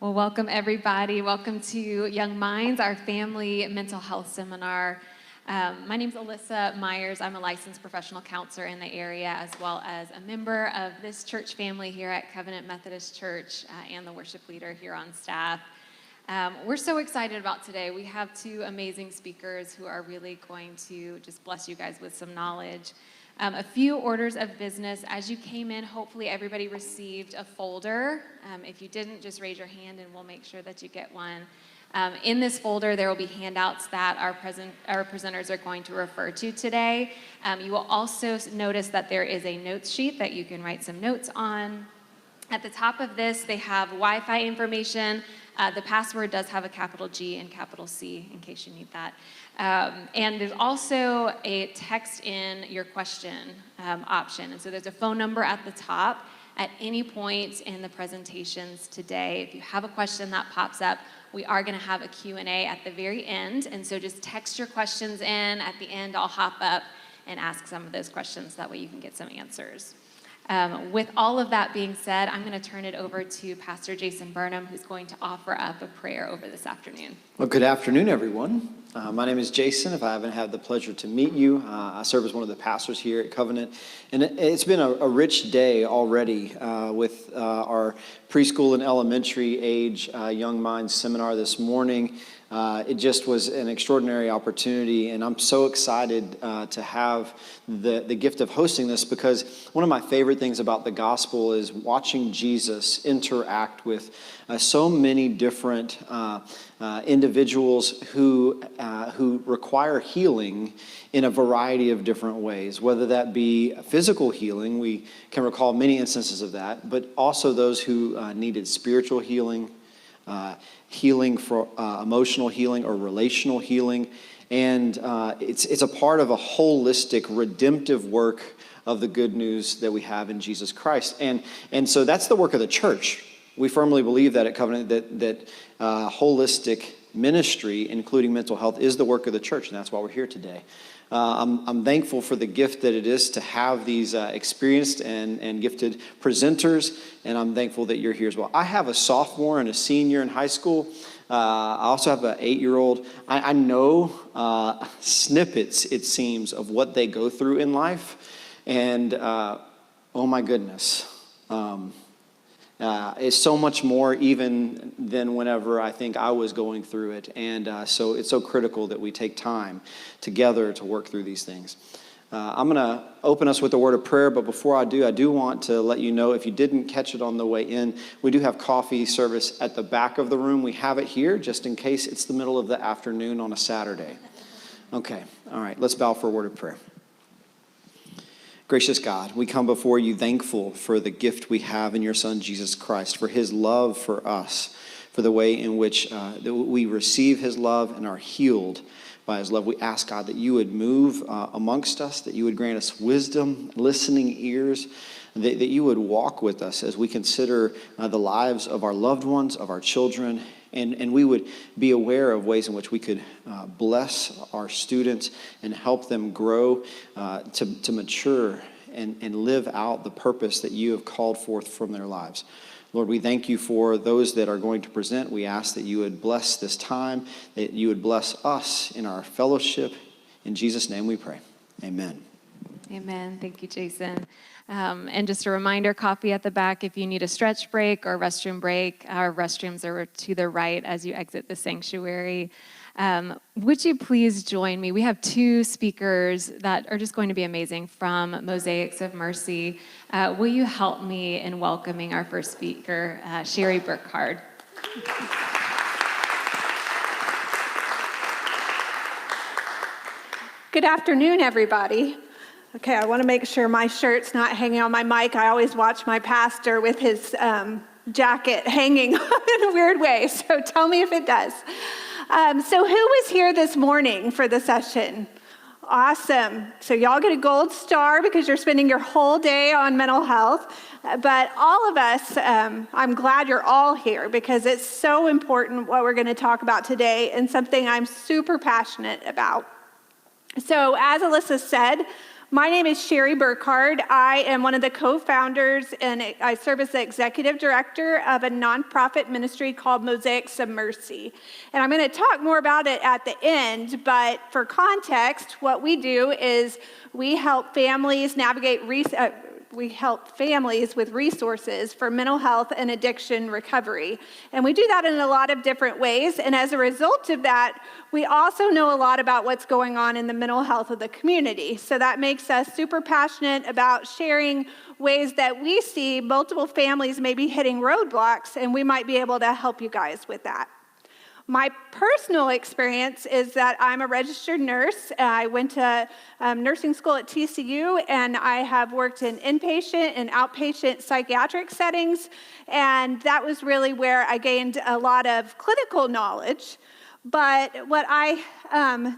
Well, welcome everybody. Welcome to Young Minds, our family mental health seminar. My name's Alyssa Myers. I'm a licensed professional counselor in the area, as well as a member of this church family here at Covenant Methodist Church and the worship leader here on staff. We're so excited about today. We have two amazing speakers who are really going to just bless you guys with some knowledge. A few orders of business. As you came in, hopefully everybody received a folder. If you didn't, just raise your hand and we'll make sure that you get one. In this folder, there will be handouts that our presenters are going to refer to today. You will also notice that there is a notes sheet that you can write some notes on. At the top of this, they have Wi-Fi information. The password does have a capital G and capital C in case you need that. And there's also a text in your question option. And so there's a phone number at the top. At any point in the presentations today, if you have a question that pops up, we are going to have a Q&A at the very end. And so just text your questions in. At the end, I'll hop up and ask some of those questions. That way you can get some answers. With all of that being said, I'm going to turn it over to Pastor Jason Burnham, who's going to offer up a prayer over this afternoon. Well, good afternoon, everyone. My name is Jason. If I haven't had the pleasure to meet you, I serve as one of the pastors here at Covenant. And it's been a rich day already with our preschool and elementary age Young Minds seminar this morning. It just was an extraordinary opportunity, and I'm so excited to have the gift of hosting this, because one of my favorite things about the gospel is watching Jesus interact with so many different individuals who require healing in a variety of different ways, whether that be physical healing. We can recall many instances of that, but also those who needed spiritual healing, healing for emotional healing or relational healing. And it's a part of a holistic, redemptive work of the good news that we have in Jesus Christ. And so that's the work of the church. We firmly believe that at Covenant, that holistic ministry, including mental health, is the work of the church, and that's why we're here today. I'm thankful for the gift that it is to have these experienced and gifted presenters, and I'm thankful that you're here as well. I have a sophomore and a senior in high school. I also have an 8-year-old. I know snippets, it seems, of what they go through in life, and oh my goodness. It's so much more even than whenever I think I was going through it. And so it's so critical that we take time together to work through these things. I'm going to open us with a word of prayer, but before I do want to let you know, if you didn't catch it on the way in, we do have coffee service at the back of the room. We have it here just in case it's the middle of the afternoon on a Saturday. Okay, all right, let's bow for a word of prayer. Gracious God, we come before you thankful for the gift we have in your Son, Jesus Christ, for his love for us, for the way in which we receive his love and are healed by his love. We ask, God, that you would move amongst us, that you would grant us wisdom, listening ears, that you would walk with us as we consider the lives of our loved ones, of our children, and we would be aware of ways in which we could bless our students and help them grow to mature and live out the purpose that you have called forth from their lives. Lord, we thank you for those that are going to present. We ask that you would bless this time, that you would bless us in our fellowship. In Jesus' name we pray. Amen. Amen. Thank you, Jason. And just a reminder, coffee at the back if you need a stretch break or restroom break. Our restrooms are to the right as you exit the sanctuary. Would you please join me? We have two speakers that are just going to be amazing from Mosaics of Mercy. Will you help me in welcoming our first speaker, Sherry Burkhard? Good afternoon, everybody. Okay, I want to make sure my shirt's not hanging on my mic. I always watch my pastor with his jacket hanging in a weird way, so tell me if it does. So who was here this morning for the session? Awesome. So y'all get a gold star because you're spending your whole day on mental health. But all of us, I'm glad you're all here because it's so important what we're going to talk about today and something I'm super passionate about. So as Alyssa said, My name is Sherry Burkhard. I am one of the co-founders and I serve as the executive director of a nonprofit ministry called Mosaics of Mercy. And I'm going to talk more about it at the end, but for context, what we do is we help families with resources for mental health and addiction recovery. And we do that in a lot of different ways. And as a result of that, we also know a lot about what's going on in the mental health of the community. So that makes us super passionate about sharing ways that we see multiple families maybe hitting roadblocks, and we might be able to help you guys with that. My personal experience is that I'm a registered nurse. I went to nursing school at TCU, and I have worked in inpatient and outpatient psychiatric settings, and that was really where I gained a lot of clinical knowledge. But what I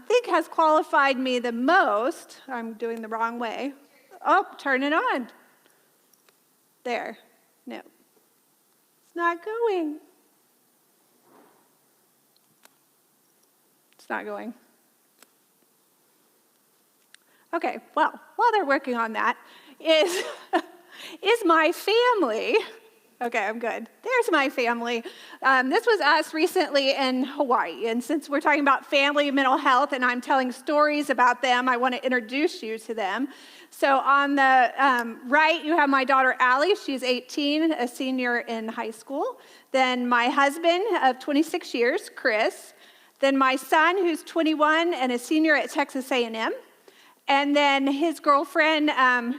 think has qualified me the most, I'm doing the wrong way. Oh, turn it on. There. No. It's not going. It's not going. Okay, well, while they're working on that, is my family. Okay, I'm good. There's my family. This was us recently in Hawaii, and since we're talking about family mental health and I'm telling stories about them, I want to introduce you to them. So on the right, you have my daughter, Allie. She's 18, a senior in high school. Then my husband of 26 years, Chris. Then my son, who's 21 and a senior at Texas A&M. And then his girlfriend,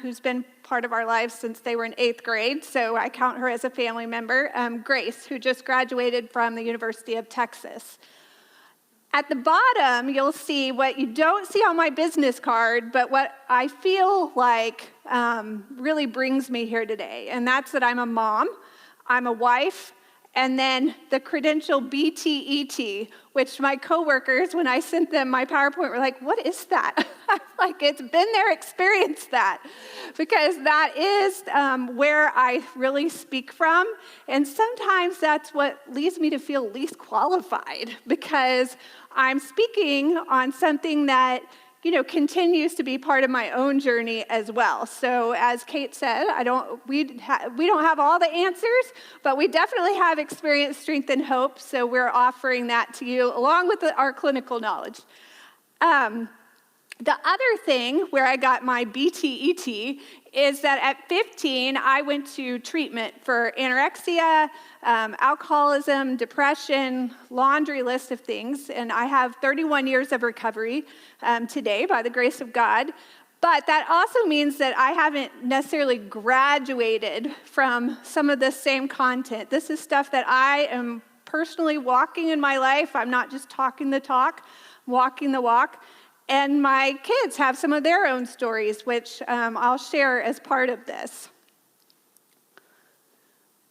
who's been part of our lives since they were in 8th grade, so I count her as a family member, Grace, who just graduated from the University of Texas. At the bottom, you'll see what you don't see on my business card, but what I feel like really brings me here today, and that's that I'm a mom, I'm a wife, and then the credential BTET, which my coworkers, when I sent them my PowerPoint, were like, what is that? I'm like, it's been there, experience that. Because that is where I really speak from. And sometimes that's what leads me to feel least qualified, because I'm speaking on something that continues to be part of my own journey as well. So as Kate said, we don't have all the answers, but we definitely have experience, strength, and hope. So we're offering that to you along with our clinical knowledge. The other thing where I got my BTET is that at 15, I went to treatment for anorexia, alcoholism, depression, laundry list of things, and I have 31 years of recovery today by the grace of God. But that also means that I haven't necessarily graduated from some of the same content. This is stuff that I am personally walking in my life. I'm not just talking the talk, walking the walk. And my kids have some of their own stories, which I'll share as part of this.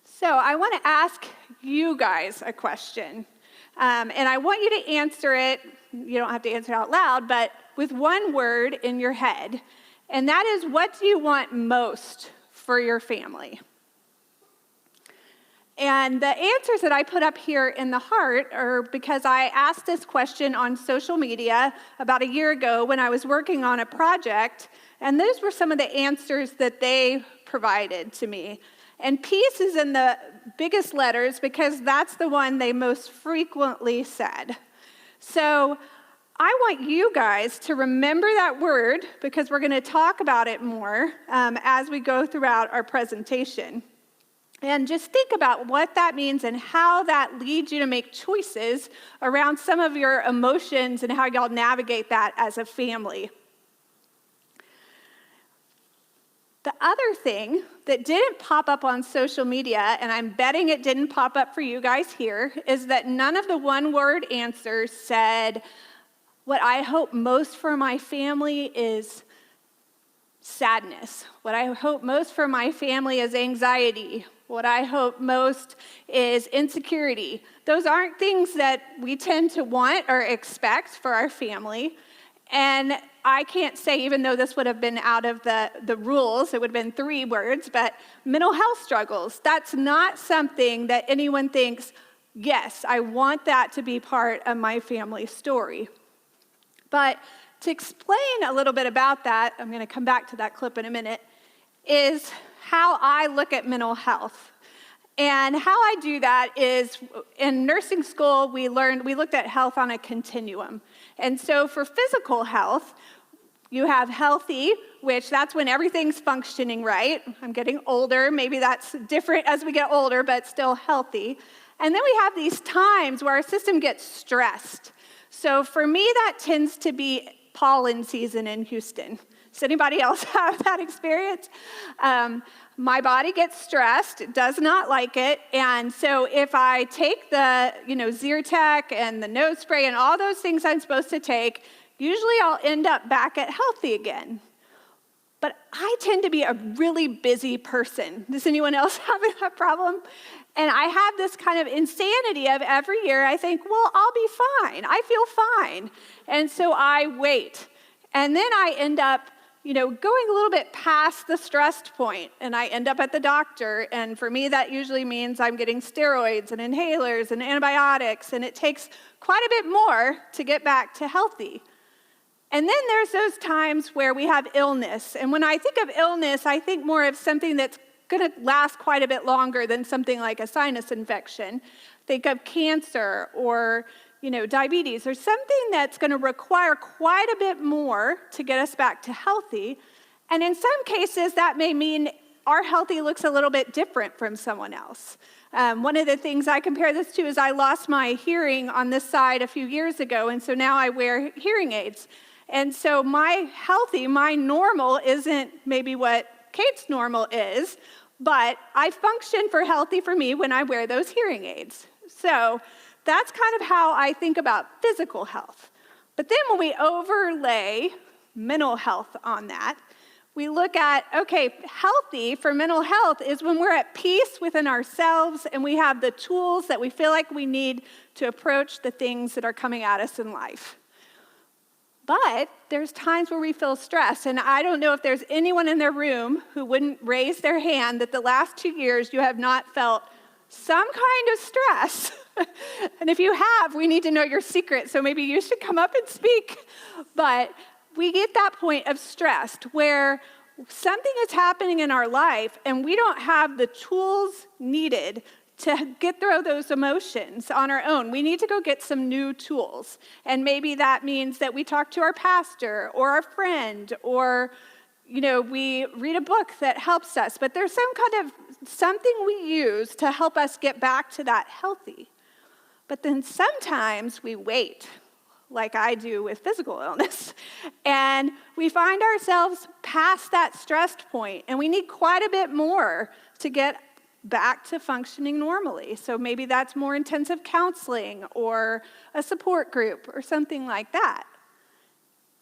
So I want to ask you guys a question. And I want you to answer it, you don't have to answer it out loud, but with one word in your head. And that is, what do you want most for your family? And the answers that I put up here in the heart are because I asked this question on social media about a year ago when I was working on a project, and those were some of the answers that they provided to me. And peace is in the biggest letters because that's the one they most frequently said. So I want you guys to remember that word because we're going to talk about it more as we go throughout our presentation. And just think about what that means and how that leads you to make choices around some of your emotions and how y'all navigate that as a family. The other thing that didn't pop up on social media, and I'm betting it didn't pop up for you guys here, is that none of the one-word answers said, what I hope most for my family is sadness. What I hope most for my family is anxiety. What I hope most is insecurity. Those aren't things that we tend to want or expect for our family. And I can't say, even though this would have been out of the rules, it would have been 3 words, but mental health struggles, that's not something that anyone thinks, yes, I want that to be part of my family story. But to explain a little bit about that, I'm going to come back to that clip in a minute, is how I look at mental health. And how I do that is, in nursing school, we looked at health on a continuum. And so for physical health, you have healthy, which that's when everything's functioning right. I'm getting older, maybe that's different as we get older, but still healthy. And then we have these times where our system gets stressed. So for me, that tends to be pollen season in Houston. Does anybody else have that experience? My body gets stressed, it does not like it, and so if I take the, Zyrtec and the nose spray and all those things I'm supposed to take, usually I'll end up back at healthy again. But I tend to be a really busy person. Does anyone else have that problem? And I have this kind of insanity of every year I think, well, I'll be fine. I feel fine. And so I wait. And then I end up going a little bit past the stressed point, and I end up at the doctor, and for me, that usually means I'm getting steroids and inhalers and antibiotics, and it takes quite a bit more to get back to healthy. And then there's those times where we have illness, and when I think of illness, I think more of something that's going to last quite a bit longer than something like a sinus infection. Think of cancer or diabetes, or something that's going to require quite a bit more to get us back to healthy. And in some cases, that may mean our healthy looks a little bit different from someone else. One of the things I compare this to is I lost my hearing on this side a few years ago, and so now I wear hearing aids. And so my normal isn't maybe what Kate's normal is, but I function for healthy for me when I wear those hearing aids. So that's kind of how I think about physical health. But then when we overlay mental health on that, we look at, okay, healthy for mental health is when we're at peace within ourselves and we have the tools that we feel like we need to approach the things that are coming at us in life. But there's times where we feel stressed, and I don't know if there's anyone in their room who wouldn't raise their hand that the last 2 years you have not felt some kind of stress. And if you have, we need to know your secret, so maybe you should come up and speak. But we get that point of stress where something is happening in our life and we don't have the tools needed to get through those emotions on our own. We need to go get some new tools. And maybe that means that we talk to our pastor or our friend, or we read a book that helps us. But there's some kind of something we use to help us get back to that healthy. But then sometimes we wait, like I do with physical illness, and we find ourselves past that stressed point, and we need quite a bit more to get back to functioning normally. So maybe that's more intensive counseling or a support group or something like that.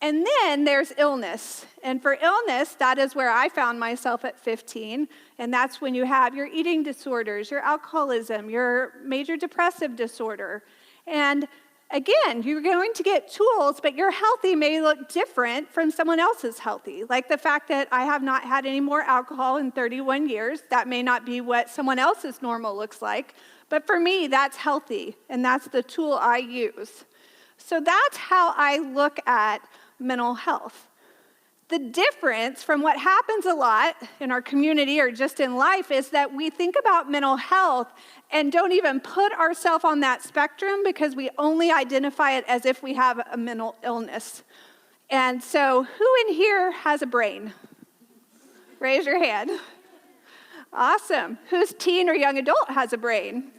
And then there's illness. And for illness, that is where I found myself at 15. And that's when you have your eating disorders, your alcoholism, your major depressive disorder. And again, you're going to get tools, but your healthy may look different from someone else's healthy. Like the fact that I have not had any more alcohol in 31 years. That may not be what someone else's normal looks like. But for me, that's healthy. And that's the tool I use. So that's how I look at mental health. The difference from what happens a lot in our community or just in life is that we think about mental health and don't even put ourselves on that spectrum because we only identify it as if we have a mental illness. And so who in here has a brain? Raise your hand. Awesome. Whose teen or young adult has a brain?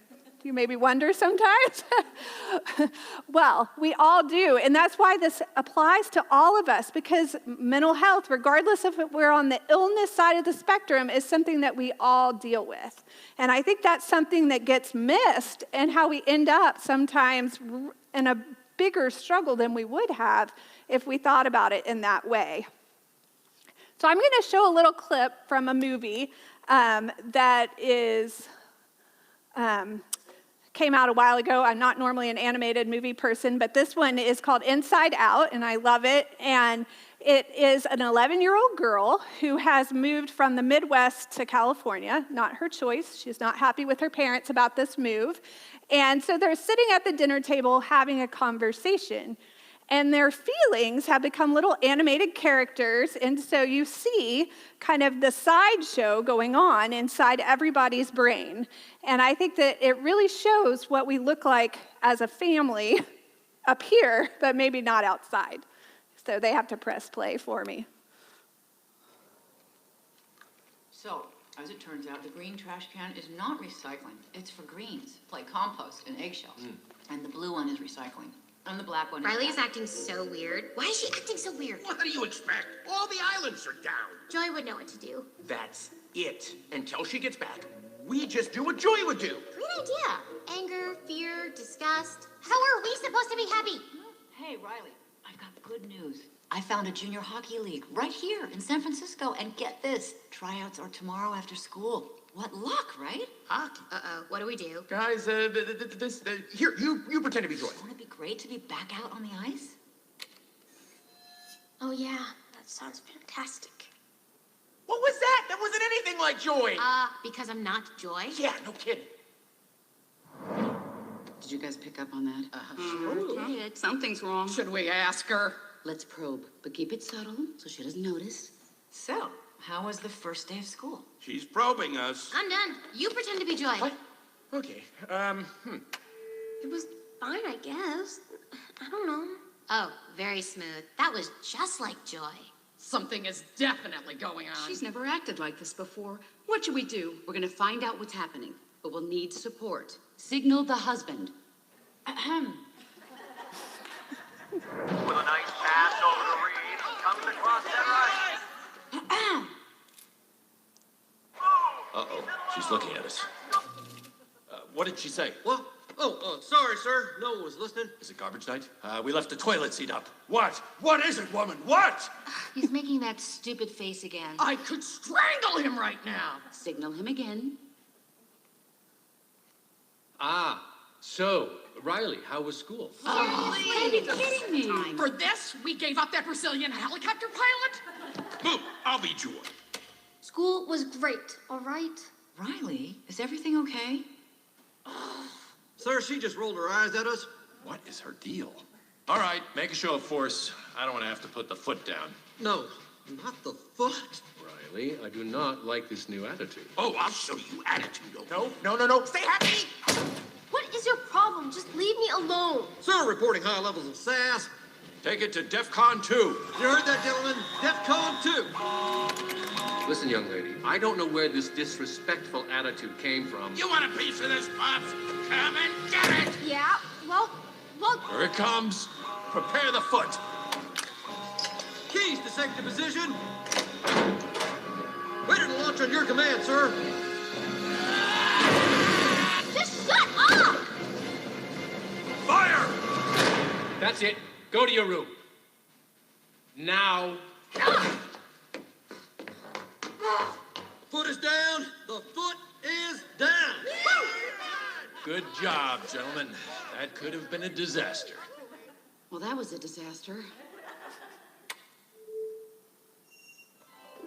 You maybe wonder sometimes. Well, we all do, and that's why this applies to all of us, because mental health, regardless of if we're on the illness side of the spectrum, is something that we all deal with. And I think that's something that gets missed and how we end up sometimes in a bigger struggle than we would have if we thought about it in that way. So I'm going to show a little clip from a movie that came out a while ago. I'm not normally an animated movie person, but this one is called Inside Out, and I love it. And it is an 11-year-old girl who has moved from the Midwest to California. Not her choice. She's not happy with her parents about this move. And so they're sitting at the dinner table having a conversation. And their feelings have become little animated characters, and so you see kind of the sideshow going on inside everybody's brain. And I think that it really shows what we look like as a family up here, but maybe not outside. So they have to press play for me. So, as it turns out, the green trash can is not recycling. It's for greens, like compost and eggshells. And the blue one is recycling. And the black one is... Riley's acting so weird. Why is she acting so weird? What do you expect? All the islands are down. Joy would know what to do. That's it. Until she gets back, we just do what Joy would do. Great idea. Anger, fear, disgust. How are we supposed to be happy? Hey, Riley, I've got good news. I found a junior hockey league right here in San Francisco. And get this, tryouts are tomorrow after school. What luck, right? Hockey? Uh-oh, what do we do? Guys, here, you pretend to be Joy. Won't it be great to be back out on the ice? Oh yeah, that sounds fantastic. What was that? That wasn't anything like Joy. Because I'm not Joy? Yeah, no kidding. Did you guys pick up on that? Okay, Something's wrong. Should we ask her? Let's probe, but keep it subtle so she doesn't notice. So, how was the first day of school? She's probing us. I'm done. You pretend to be Joy. What? Okay, It was fine, I guess. I don't know. Oh, very smooth. That was just like Joy. Something is definitely going on. She's never acted like this before. What should we do? We're gonna find out what's happening, but we'll need support. Signal the husband. Ahem. With a nice pass over to Reed, comes across that right. Uh-oh, she's looking at us. What did she say? What? Sorry, sir. No one was listening. Is it garbage night? We left the toilet seat up. What? What is it, woman? What? He's making that stupid face again. I could strangle him right now. Signal him again. So, Riley, how was school? Are you kidding me? For this, we gave up that Brazilian helicopter pilot? Boo, I'll be Joy. School was great, all right? Riley, is everything okay? Sir, she just rolled her eyes at us. What is her deal? All right, make a show of force. I don't want to have to put the foot down. No, not the foot. Riley, I do not like this new attitude. Oh, I'll show you attitude. No. Stay happy. What is your problem? Just leave me alone. Sir, reporting high levels of sass. Take it to DEFCON 2. You heard that, gentlemen? DEFCON 2. Listen, young lady, I don't know where this disrespectful attitude came from. You want a piece of this, Pops? Come and get it! Yeah, well... Here it comes. Prepare the foot. Keys to safety position. Ready to launch on your command, sir. Just shut up! Fire! That's it. Go to your room. Now. Foot is down. The foot is down. Good job, gentlemen. That could have been a disaster. Well, that was a disaster.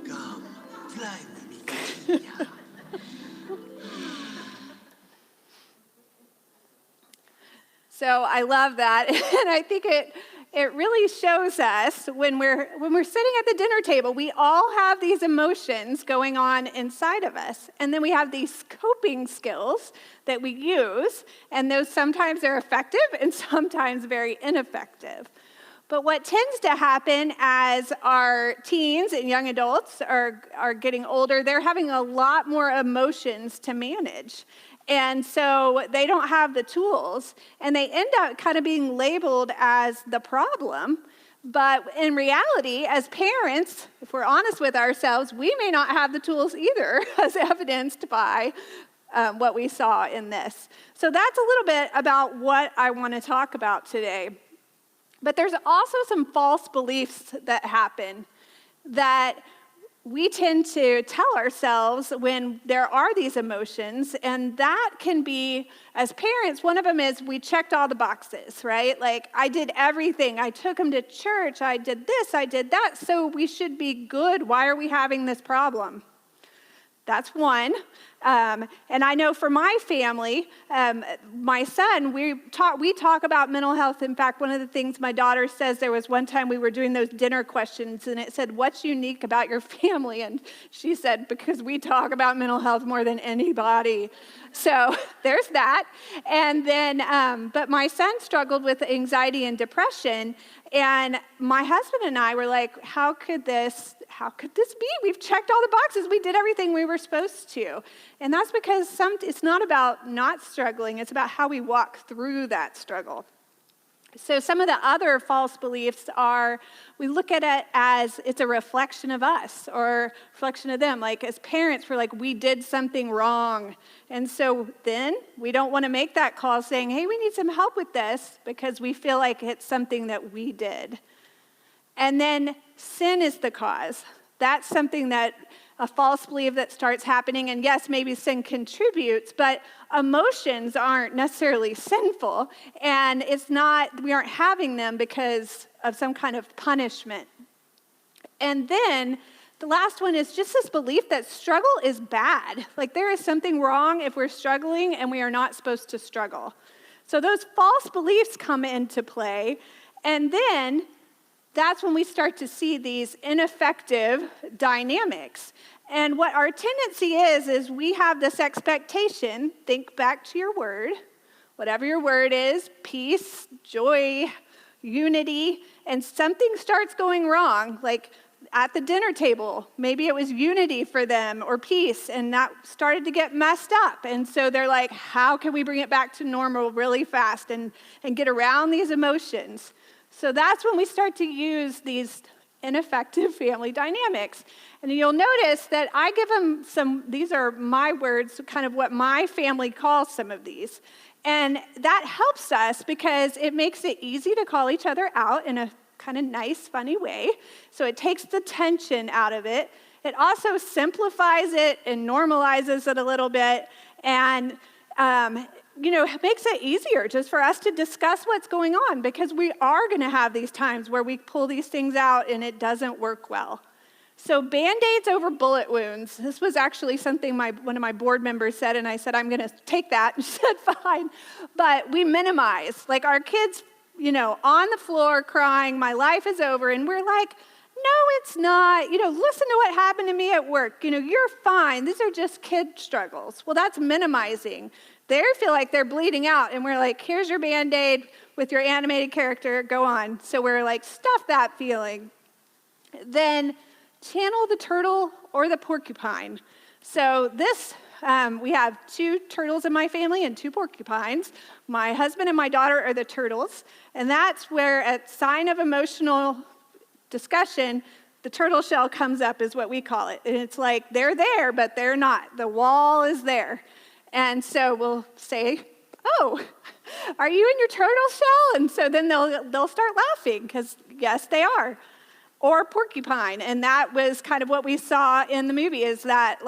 Come, fly with me. So I love that, and I think it really shows us when we're sitting at the dinner table, we all have these emotions going on inside of us, and then we have these coping skills that we use, and those sometimes are effective and sometimes very ineffective. But what tends to happen as our teens and young adults are getting older, they're having a lot more emotions to manage. And so they don't have the tools, and they end up kind of being labeled as the problem. But in reality, as parents, if we're honest with ourselves, we may not have the tools either, as evidenced by what we saw in this. So that's a little bit about what I want to talk about today. But there's also some false beliefs that happen that we tend to tell ourselves when there are these emotions, and that can be, as parents, one of them is we checked all the boxes, right? Like, I did everything. I took them to church. I did this. I did that. So we should be good. Why are we having this problem? That's one. And I know for my family, my son, we talk about mental health. In fact, one of the things my daughter says, there was one time we were doing those dinner questions, and it said, what's unique about your family? And she said, because we talk about mental health more than anybody. So there's that. And then, but my son struggled with anxiety and depression, and my husband and I were like, how could this be? We've checked all the boxes. We did everything we were supposed to. And that's because it's not about not struggling. It's about how we walk through that struggle. So some of the other false beliefs are, we look at it as it's a reflection of us or reflection of them. Like as parents, we're like, we did something wrong. And so then we don't want to make that call saying, hey, we need some help with this because we feel like it's something that we did. And then sin is the cause. That's something that a false belief that starts happening. And yes, maybe sin contributes, but emotions aren't necessarily sinful. And we aren't having them because of some kind of punishment. And then the last one is just this belief that struggle is bad. Like there is something wrong if we're struggling and we are not supposed to struggle. So those false beliefs come into play. And then that's when we start to see these ineffective dynamics. And what our tendency is we have this expectation, think back to your word, whatever your word is, peace, joy, unity, and something starts going wrong, like at the dinner table, maybe it was unity for them or peace, and that started to get messed up. And so they're like, how can we bring it back to normal really fast and get around these emotions? So that's when we start to use these ineffective family dynamics. And you'll notice that I give them these are my words, kind of what my family calls some of these. And that helps us because it makes it easy to call each other out in a kind of nice, funny way. So it takes the tension out of it. It also simplifies it and normalizes it a little bit. And it makes it easier just for us to discuss what's going on because we are going to have these times where we pull these things out and it doesn't work well. So Band-Aids over bullet wounds. This was actually something one of my board members said, and I said, I'm going to take that. And she said, fine. But we minimize. Like our kids, on the floor crying, my life is over. And we're like, no, it's not. Listen to what happened to me at work. You're fine. These are just kid struggles. Well, that's minimizing. They feel like they're bleeding out, and we're like, here's your Band-Aid with your animated character, go on. So we're like, stuff that feeling. Then channel the turtle or the porcupine. So this, we have 2 turtles in my family and 2 porcupines. My husband and my daughter are the turtles, and that's where at sign of emotional discussion, the turtle shell comes up is what we call it. And it's like, they're there, but they're not. The wall is there. And so we'll say, oh, are you in your turtle shell? And so then they'll start laughing because, yes, they are. Or porcupine. And that was kind of what we saw in the movie is that,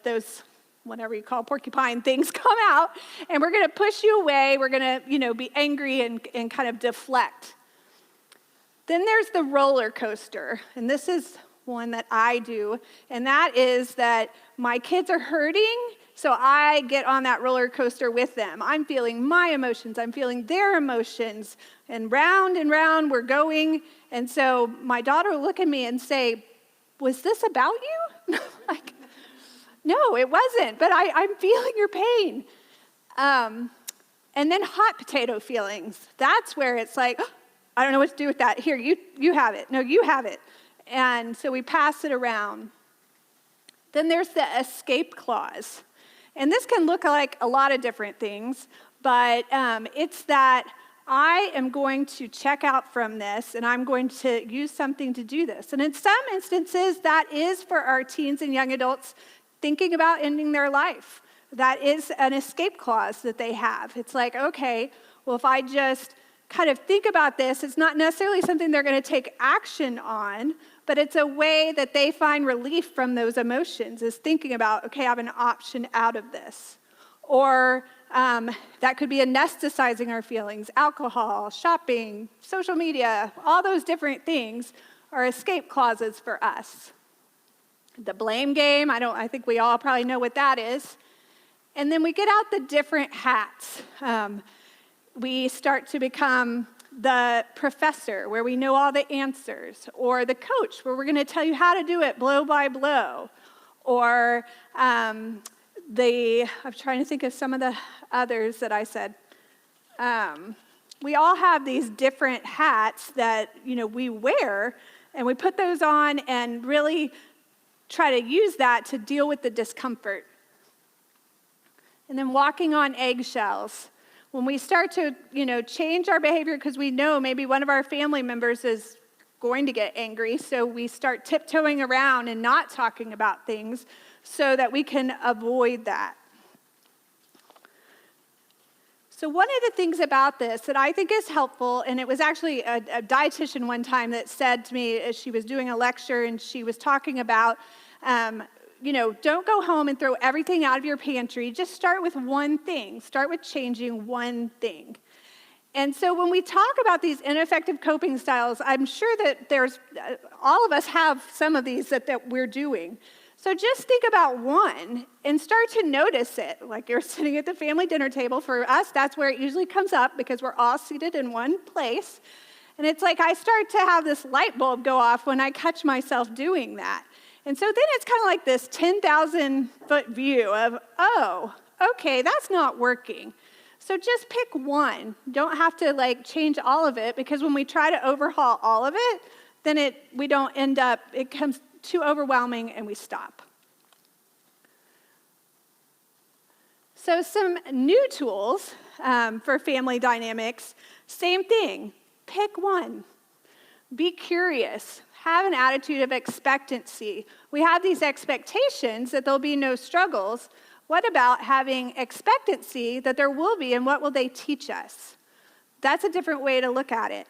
those, whatever you call porcupine things come out, and we're going to push you away. We're going to, be angry and kind of deflect. Then there's the roller coaster. And this is one that I do. And that is that my kids are hurting, so I get on that roller coaster with them. I'm feeling my emotions. I'm feeling their emotions. And round we're going. And so my daughter will look at me and say, was this about you? Like, no, it wasn't. But I'm feeling your pain. And then hot potato feelings. That's where it's like, oh, I don't know what to do with that. Here, you have it. No, you have it. And so we pass it around. Then there's the escape clause. And this can look like a lot of different things, but it's that I am going to check out from this, and I'm going to use something to do this. And in some instances, that is for our teens and young adults thinking about ending their life. That is an escape clause that they have. It's like, okay, well, if I just kind of think about this, it's not necessarily something they're going to take action on, but it's a way that they find relief from those emotions, is thinking about, okay, I have an option out of this. Or that could be anesthetizing our feelings. Alcohol, shopping, social media, all those different things are escape clauses for us. The blame game, I think we all probably know what that is. And then we get out the different hats. We start to become the professor, where we know all the answers, or the coach, where we're going to tell you how to do it blow by blow, or I'm trying to think of some of the others that I said. We all have these different hats that, we wear, and we put those on and really try to use that to deal with the discomfort. And then walking on eggshells. When we start to, change our behavior because we know maybe one of our family members is going to get angry, so we start tiptoeing around and not talking about things so that we can avoid that. So one of the things about this that I think is helpful, and it was actually a dietitian one time that said to me as she was doing a lecture, and she was talking about, don't go home and throw everything out of your pantry. Just start with one thing. Start with changing one thing. And so when we talk about these ineffective coping styles, I'm sure that all of us have some of these that we're doing. So just think about one and start to notice it. Like you're sitting at the family dinner table. For us, that's where it usually comes up because we're all seated in one place. And it's like I start to have this light bulb go off when I catch myself doing that. And so then it's kind of like this 10,000-foot view of, oh, okay, that's not working. So just pick one. Don't have to change all of it, because when we try to overhaul all of it, then it becomes too overwhelming and we stop. So some new tools for family dynamics, same thing. Pick one. Be curious. Have an attitude of expectancy. We have these expectations that there'll be no struggles. What about having expectancy that there will be, and what will they teach us? That's a different way to look at it.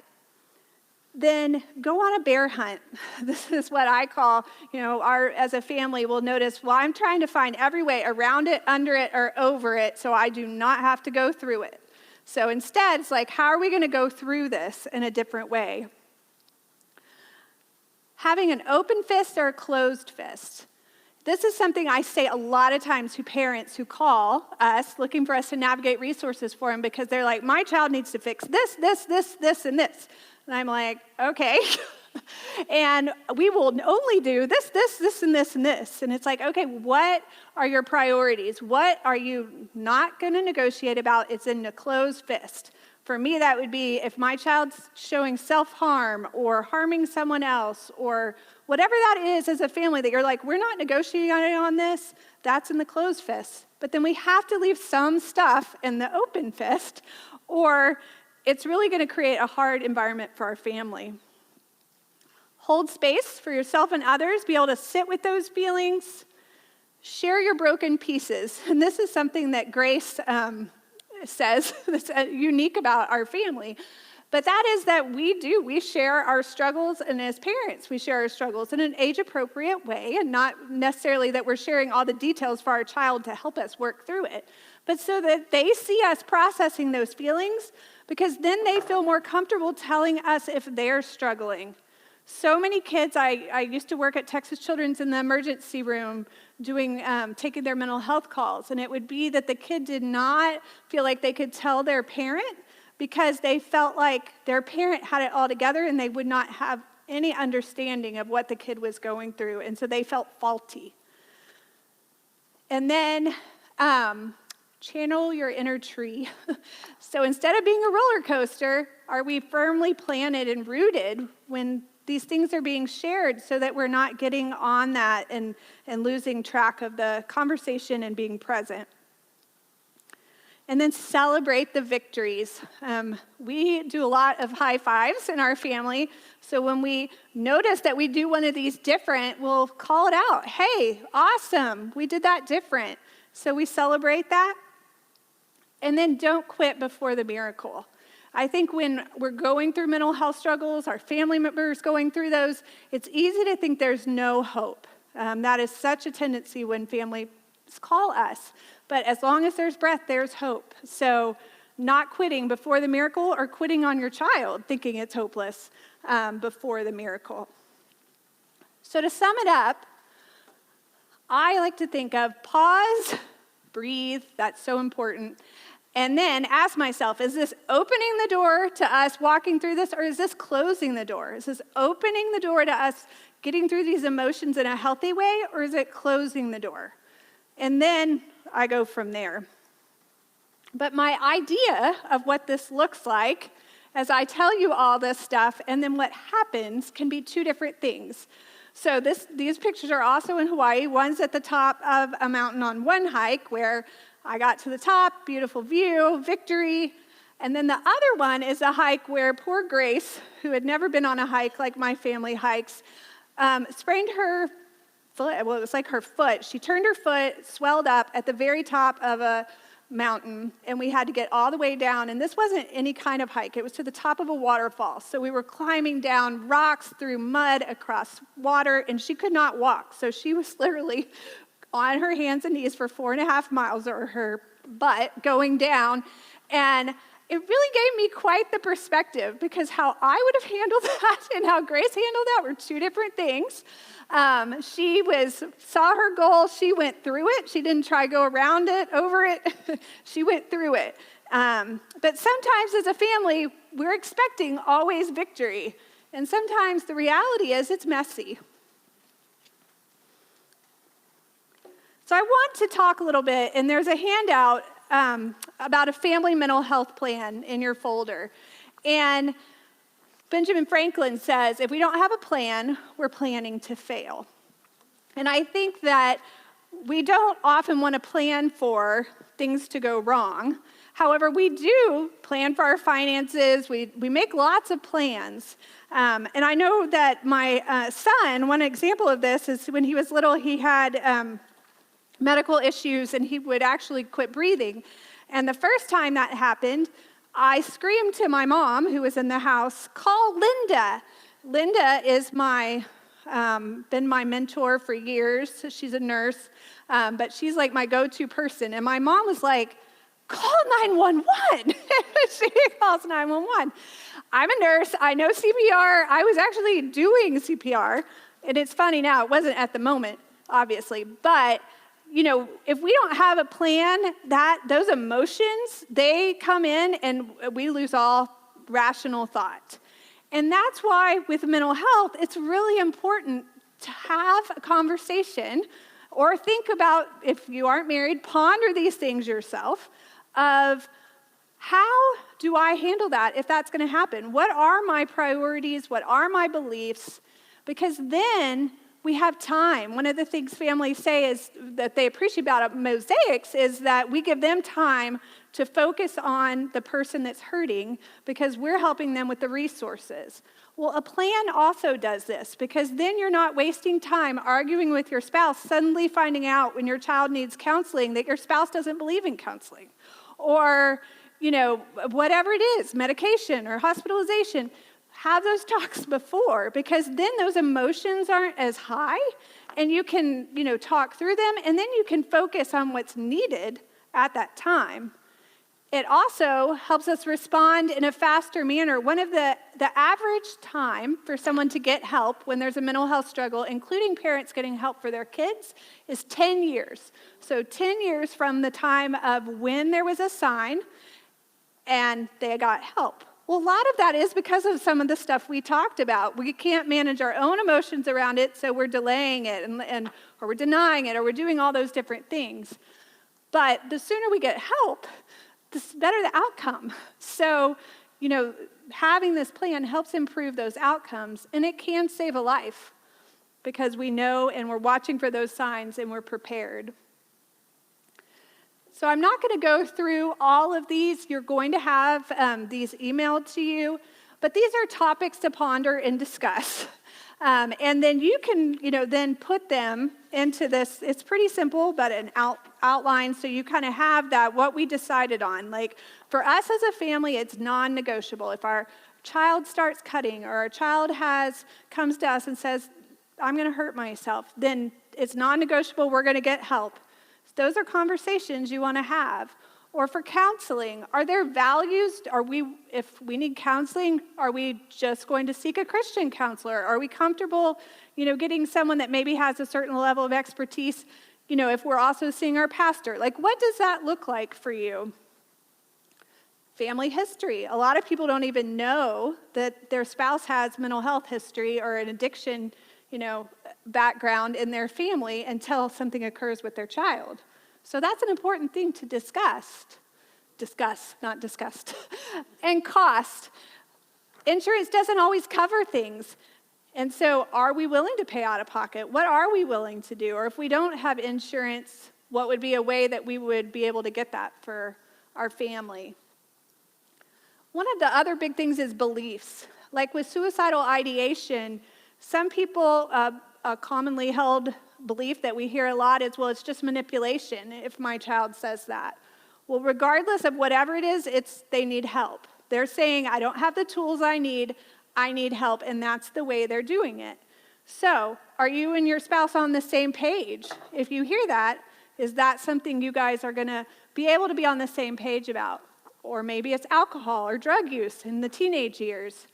Then go on a bear hunt. This is what I call, as a family, we'll notice, well, I'm trying to find every way around it, under it, or over it so I do not have to go through it. So instead, it's like, how are we going to go through this in a different way? Having an open fist or a closed fist. This is something I say a lot of times to parents who call us looking for us to navigate resources for them because they're like, my child needs to fix this, this, this, this, and this. And I'm like, okay. And we will only do this, this, this, and this, and this. And it's like, okay, what are your priorities? What are you not going to negotiate about? It's in a closed fist. For me, that would be if my child's showing self-harm or harming someone else or whatever that is as a family that you're like, we're not negotiating on this, that's in the closed fist. But then we have to leave some stuff in the open fist, or it's really going to create a hard environment for our family. Hold space for yourself and others. Be able to sit with those feelings. Share your broken pieces. And this is something that Grace says that's unique about our family. But that is that we share our struggles, and as parents, we share our struggles in an age-appropriate way, and not necessarily that we're sharing all the details for our child to help us work through it, but so that they see us processing those feelings, because then they feel more comfortable telling us if they're struggling. So many kids, I used to work at Texas Children's in the emergency room taking their mental health calls, and it would be that the kid did not feel like they could tell their parent because they felt like their parent had it all together and they would not have any understanding of what the kid was going through, and so they felt faulty. And then channel your inner tree. So instead of being a roller coaster, are we firmly planted and rooted when these things are being shared so that we're not getting on that and losing track of the conversation and being present? And then celebrate the victories. We do a lot of high fives in our family. So when we notice that we do one of these different, we'll call it out. Hey, awesome, we did that different. So we celebrate that. And then don't quit before the miracle. I think when we're going through mental health struggles, our family members going through those, it's easy to think there's no hope. That is such a tendency when families call us. But as long as there's breath, there's hope. So not quitting before the miracle, or quitting on your child thinking it's hopeless before the miracle. So to sum it up, I like to think of pause, breathe, that's so important, and then ask myself, is this opening the door to us walking through this, or is this closing the door? Is this opening the door to us getting through these emotions in a healthy way, or is it closing the door? And then I go from there. But my idea of what this looks like, as I tell you all this stuff, and then what happens can be two different things. So these pictures are also in Hawaii. One's at the top of a mountain on one hike where I got to the top, beautiful view, victory. And then the other one is a hike where poor Grace, who had never been on a hike like my family hikes, sprained her foot. Well, it was like her foot. She turned her foot, swelled up at the very top of a mountain, and we had to get all the way down. And this wasn't any kind of hike. It was to the top of a waterfall. So we were climbing down rocks, through mud, across water, and she could not walk. So she was literally on her hands and knees for 4.5 miles, or her butt going down. And it really gave me quite the perspective, because how I would have handled that and how Grace handled that were two different things. She saw her goal, she went through it. She didn't try to go around it, over it. She went through it. But sometimes as a family, we're expecting always victory. And sometimes the reality is it's messy. So I want to talk a little bit, and there's a handout about a family mental health plan in your folder. And Benjamin Franklin says, if we don't have a plan, we're planning to fail. And I think that we don't often want to plan for things to go wrong. However, we do plan for our finances. We make lots of plans. And I know that my son, one example of this is when he was little, he had medical issues, and he would actually quit breathing. And the first time that happened, I screamed to my mom, who was in the house, call Linda. Linda is been my mentor for years. She's a nurse, but she's like my go-to person. And my mom was like, call 911. She calls 911. I'm a nurse. I know CPR. I was actually doing CPR. And it's funny now. It wasn't at the moment, obviously. But if we don't have a plan, those emotions, they come in and we lose all rational thought. And that's why with mental health, it's really important to have a conversation, or think about, if you aren't married, ponder these things yourself of how do I handle that if that's going to happen? What are my priorities? What are my beliefs? Because then we have time. One of the things families say is that they appreciate about mosaics is that we give them time to focus on the person that's hurting, because we're helping them with the resources. Well, a plan also does this, because then you're not wasting time arguing with your spouse, suddenly finding out when your child needs counseling that your spouse doesn't believe in counseling. Or, whatever it is, medication or hospitalization. Have those talks before, because then those emotions aren't as high, and you can, talk through them, and then you can focus on what's needed at that time. It also helps us respond in a faster manner. One of the average time for someone to get help when there's a mental health struggle, including parents getting help for their kids, is 10 years. So 10 years from the time of when there was a sign and they got help. Well, a lot of that is because of some of the stuff we talked about. We can't manage our own emotions around it, so we're delaying it, or we're denying it, or we're doing all those different things. But the sooner we get help, the better the outcome. So, having this plan helps improve those outcomes, and it can save a life, because we know and we're watching for those signs and we're prepared. So I'm not going to go through all of these. You're going to have these emailed to you, but these are topics to ponder and discuss. And then you can, then put them into this. It's pretty simple, but an outline, so you kind of have that, what we decided on. Like for us as a family, it's non-negotiable. If our child starts cutting, or our child comes to us and says, I'm going to hurt myself, then it's non-negotiable. We're going to get help. Those are conversations you want to have. Or for counseling, are there values? If we need counseling, are we just going to seek a Christian counselor? Are we comfortable, getting someone that maybe has a certain level of expertise, if we're also seeing our pastor? Like, what does that look like for you? Family history. A lot of people don't even know that their spouse has mental health history or an addiction, background in their family until something occurs with their child. So that's an important thing to discuss, not discussed. And cost. Insurance doesn't always cover things. And so are we willing to pay out of pocket? What are we willing to do? Or if we don't have insurance, what would be a way that we would be able to get that for our family? One of the other big things is beliefs. Like with suicidal ideation, some people, a commonly held belief that we hear a lot is, well, it's just manipulation if my child says that. Well, regardless of whatever it is, they need help. They're saying, I don't have the tools I need help, and that's the way they're doing it. So, are you and your spouse on the same page? If you hear that, is that something you guys are going to be able to be on the same page about? Or maybe it's alcohol or drug use in the teenage years.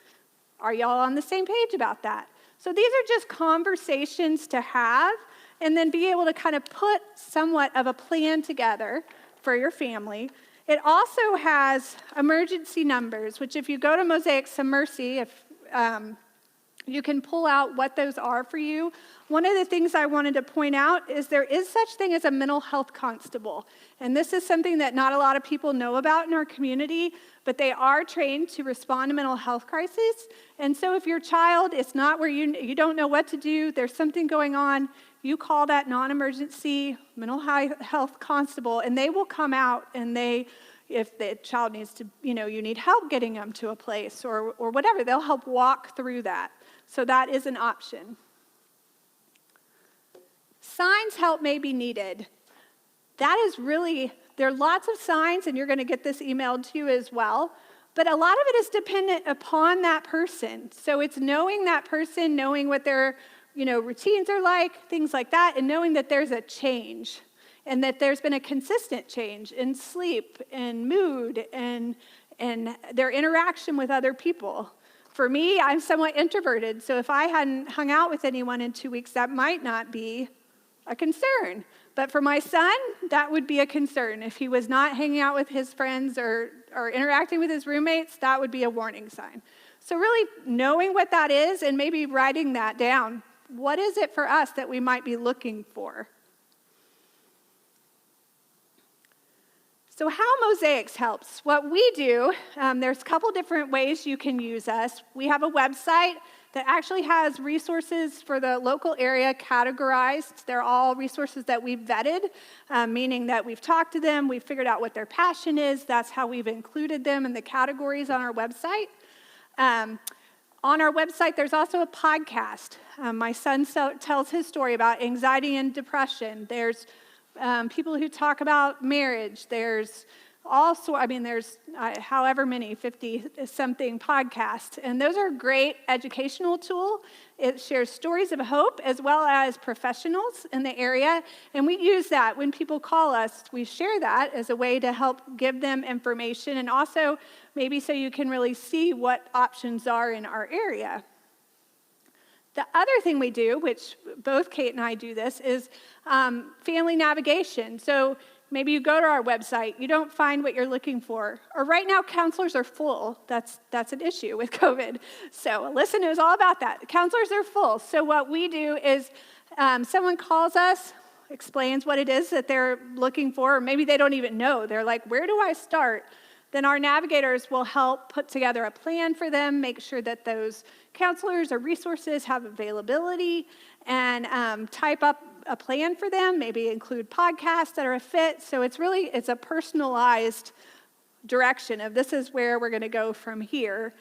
Are y'all on the same page about that? So these are just conversations to have and then be able to kind of put somewhat of a plan together for your family. It also has emergency numbers, which if you go to Mosaic Some Mercy, you can pull out what those are for you. One of the things I wanted to point out is there is such thing as a mental health constable. And this is something that not a lot of people know about in our community, but they are trained to respond to mental health crises. And so if your child is not where you don't know what to do, there's something going on, you call that non-emergency mental health constable, and they will come out and if the child needs to, you need help getting them to a place or whatever, they'll help walk through that. So that is an option. Signs help may be needed. That is really, there are lots of signs, and you're going to get this emailed to you as well, but a lot of it is dependent upon that person. So it's knowing that person, knowing what their, routines are like, things like that, and knowing that there's a change and that there's been a consistent change in sleep and mood and their interaction with other people. For me, I'm somewhat introverted, so if I hadn't hung out with anyone in 2 weeks, that might not be a concern. But for my son, that would be a concern. If he was not hanging out with his friends or interacting with his roommates, that would be a warning sign. So really knowing what that is and maybe writing that down. What is it for us that we might be looking for? So how Mosaics helps? What we do, there's a couple different ways you can use us. We have a website that actually has resources for the local area categorized. They're all resources that we've vetted, meaning that we've talked to them, we've figured out what their passion is. That's how we've included them in the categories on our website. On our website, there's also a podcast. My son tells his story about anxiety and depression. There's people who talk about marriage. There's there's however many, 50-something podcasts. And those are a great educational tool. It shares stories of hope as well as professionals in the area. And we use that when people call us. We share that as a way to help give them information and also maybe so you can really see what options are in our area. The other thing we do, which both Kate and I do this, is family navigation. So maybe you go to our website, you don't find what you're looking for. Or right now, counselors are full. That's an issue with COVID. So Alyssa knows all about that. Counselors are full. So what we do is someone calls us, explains what it is that they're looking for, or maybe they don't even know. They're like, where do I start? Then our navigators will help put together a plan for them, make sure that those counselors or resources have availability, and type up a plan for them, maybe include podcasts that are a fit. So it's a personalized direction of this is where we're going to go from here.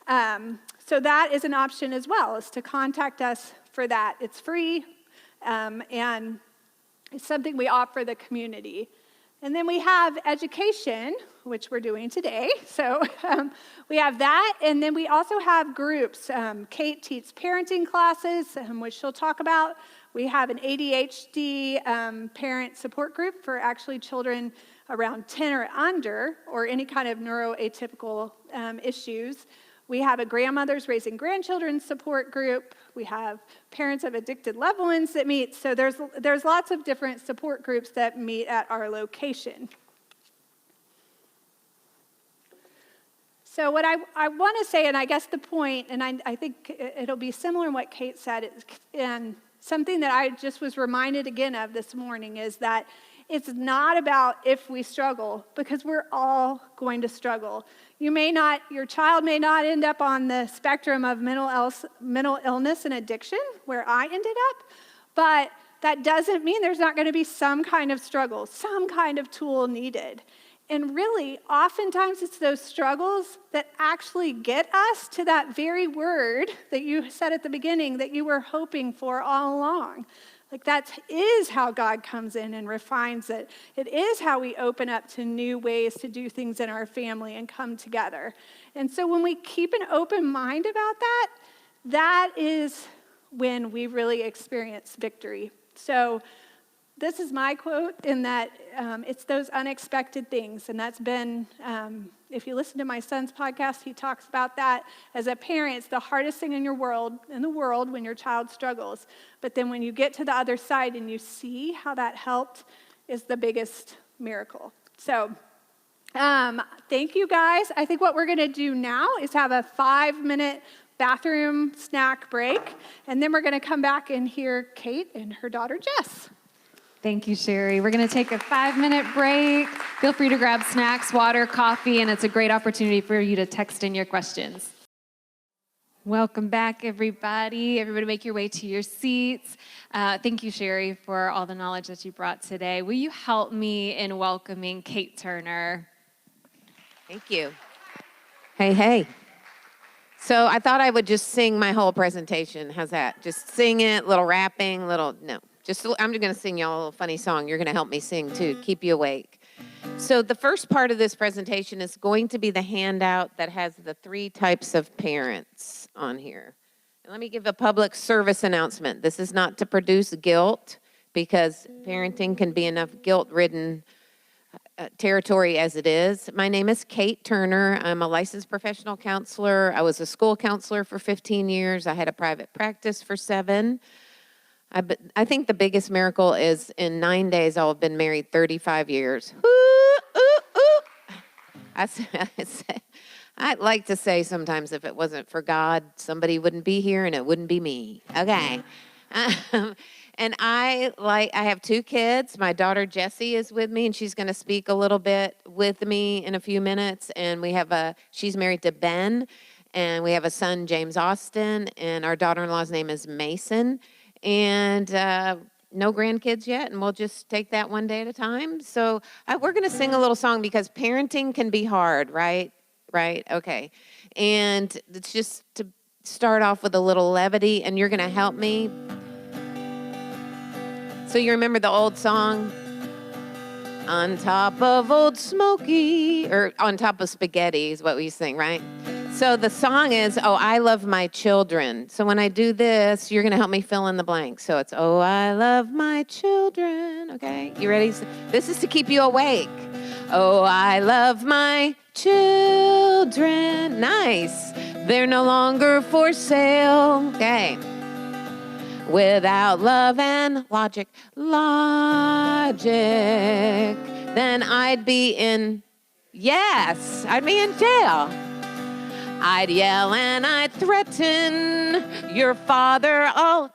So that is an option as well, is to contact us for that. It's free, and it's something we offer the community. And then we have education, which we're doing today. So we have that, and then we also have groups. Kate teaches parenting classes, which she'll talk about. We have an ADHD parent support group for actually children around 10 or under, or any kind of neuroatypical issues. We have a grandmothers raising grandchildren support group. We have parents of addicted loved ones that meet. So there's lots of different support groups that meet at our location. So what I want to say, and I guess the point, and I think it'll be similar in what Kate said, and something that I just was reminded again of this morning is that it's not about if we struggle, because we're all going to struggle. Your child may not end up on the spectrum of mental illness and addiction, where I ended up, but that doesn't mean there's not going to be some kind of struggle, some kind of tool needed. And really, oftentimes it's those struggles that actually get us to that very word that you said at the beginning that you were hoping for all along. Like that is how God comes in and refines it. It is how we open up to new ways to do things in our family and come together. And so when we keep an open mind about that, that is when we really experience victory. So this is my quote in that it's those unexpected things. And that's been, if you listen to my son's podcast, he talks about that. As a parent, it's the hardest thing in the world when your child struggles. But then when you get to the other side and you see how that helped is the biggest miracle. So thank you guys. I think what we're going to do now is have a 5-minute bathroom snack break. And then we're going to come back and hear Kate and her daughter, Jess. Thank you, Sherry. We're going to take a 5-minute break. Feel free to grab snacks, water, coffee, and it's a great opportunity for you to text in your questions. Welcome back, everybody. Everybody make your way to your seats. Thank you, Sherry, for all the knowledge that you brought today. Will you help me in welcoming Kate Turner? Thank you. Hey. So I thought I would just sing my whole presentation. How's that? Just sing it, little rapping, no. I'm just going to sing y'all a little funny song. You're going to help me sing, too, keep you awake. So the first part of this presentation is going to be the handout that has the 3 types of parents on here. And let me give a public service announcement. This is not to produce guilt, because parenting can be enough guilt-ridden territory as it is. My name is Kate Turner. I'm a licensed professional counselor. I was a school counselor for 15 years. I had a private practice for 7. I think the biggest miracle is in 9 days, I'll have been married 35 years. I'd like to say sometimes if it wasn't for God, somebody wouldn't be here and it wouldn't be me. Okay. And I have 2 kids. My daughter Jessie is with me, and she's going to speak a little bit with me in a few minutes. And she's married to Ben, and we have a son, James Austin, and our daughter-in-law's name is Mason. And no grandkids yet, and we'll just take that one day at a time. So we're going to sing a little song because parenting can be hard, right? Right? Okay. And it's just to start off with a little levity, and you're going to help me. So you remember the old song? On top of Old Smoky, or on top of spaghetti is what we sing, right? So the song is, oh, I love my children. So when I do this, you're going to help me fill in the blank. So it's, oh, I love my children. Okay, you ready? This is to keep you awake. Oh, I love my children. Nice. They're no longer for sale. Okay. Without love and logic, then I'd be in jail. I'd yell and I'd threaten your father. I'll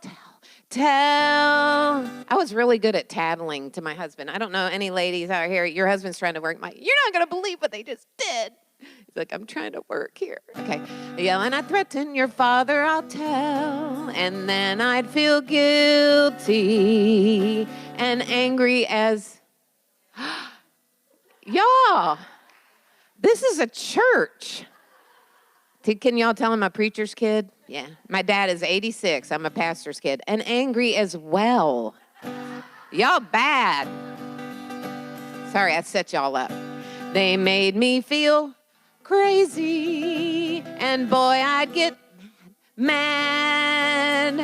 tell. I was really good at tattling to my husband. I don't know any ladies out here. Your husband's trying to work. You're not going to believe what they just did. He's like, I'm trying to work here. Okay. Yell and I'd threaten your father. I'll tell. And then I'd feel guilty and angry as, y'all, this is a church. Can y'all tell I'm a preacher's kid? Yeah. My dad is 86. I'm a pastor's kid. And angry as well. Y'all bad. Sorry, I set y'all up. They made me feel crazy. And boy, I'd get mad.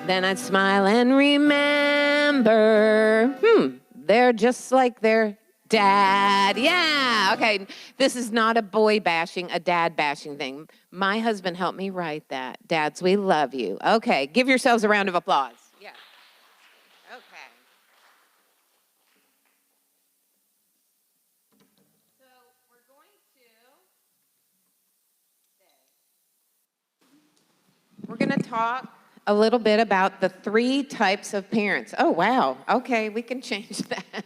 Then I'd smile and remember, they're just like their Dad, yeah. Okay, this is not a boy bashing, a dad bashing thing. My husband helped me write that. Dads, we love you. Okay, give yourselves a round of applause. Yeah. Okay. So we're going to talk a little bit about the 3 types of parents. Oh, wow. Okay, we can change that.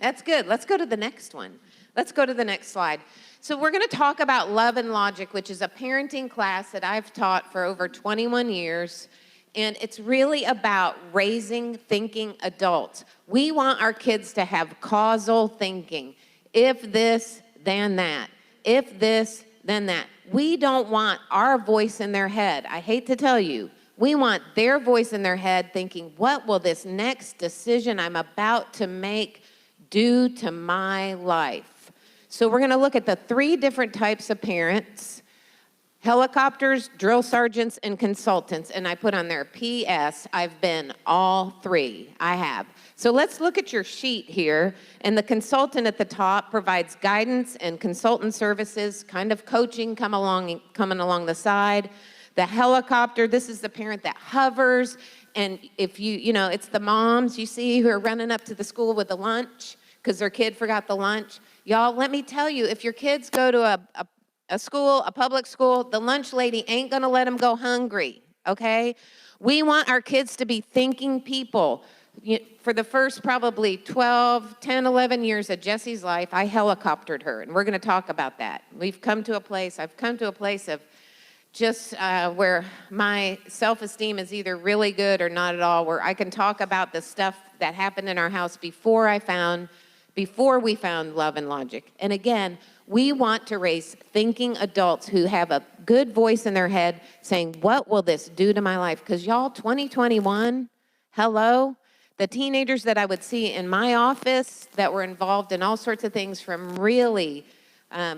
That's good. Let's go to the next one. Let's go to the next slide. So we're going to talk about Love and Logic, which is a parenting class that I've taught for over 21 years. And it's really about raising thinking adults. We want our kids to have causal thinking. If this, then that. If this, then that. We don't want our voice in their head. I hate to tell you, we want their voice in their head thinking, what will this next decision I'm about to make do to my life? So we're going to look at the 3 different types of parents: helicopters, drill sergeants, and consultants. And I put on there, P.S., I've been all 3. I have. So let's look at your sheet here. And the consultant at the top provides guidance and consultant services, kind of coaching coming along the side. The helicopter, this is the parent that hovers. And if it's the moms you see who are running up to the school with the lunch because their kid forgot the lunch. Y'all, let me tell you, if your kids go to a school, a public school, the lunch lady ain't gonna let them go hungry, okay? We want our kids to be thinking people. For the first probably 12, 10, 11 years of Jessie's life, I helicoptered her, and we're gonna talk about that. I've come to a place of just where my self-esteem is either really good or not at all, where I can talk about the stuff that happened in our house before we found Love and Logic. And again, we want to raise thinking adults who have a good voice in their head saying, what will this do to my life? Because y'all, 2021, hello? The teenagers that I would see in my office that were involved in all sorts of things, from really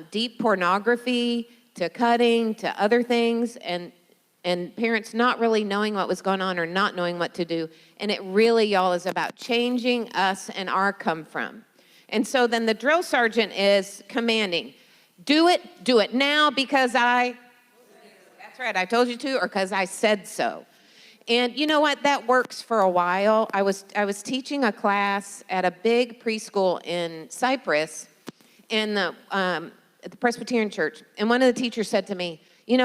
deep pornography to cutting to other things, and parents not really knowing what was going on or not knowing what to do. And it really, y'all, is about changing us and our come from. And so then the drill sergeant is commanding, do it now because that's right, I told you to, or because I said so. And you know what, that works for a while. I was teaching a class at a big preschool in Cyprus at the Presbyterian church. And one of the teachers said to me,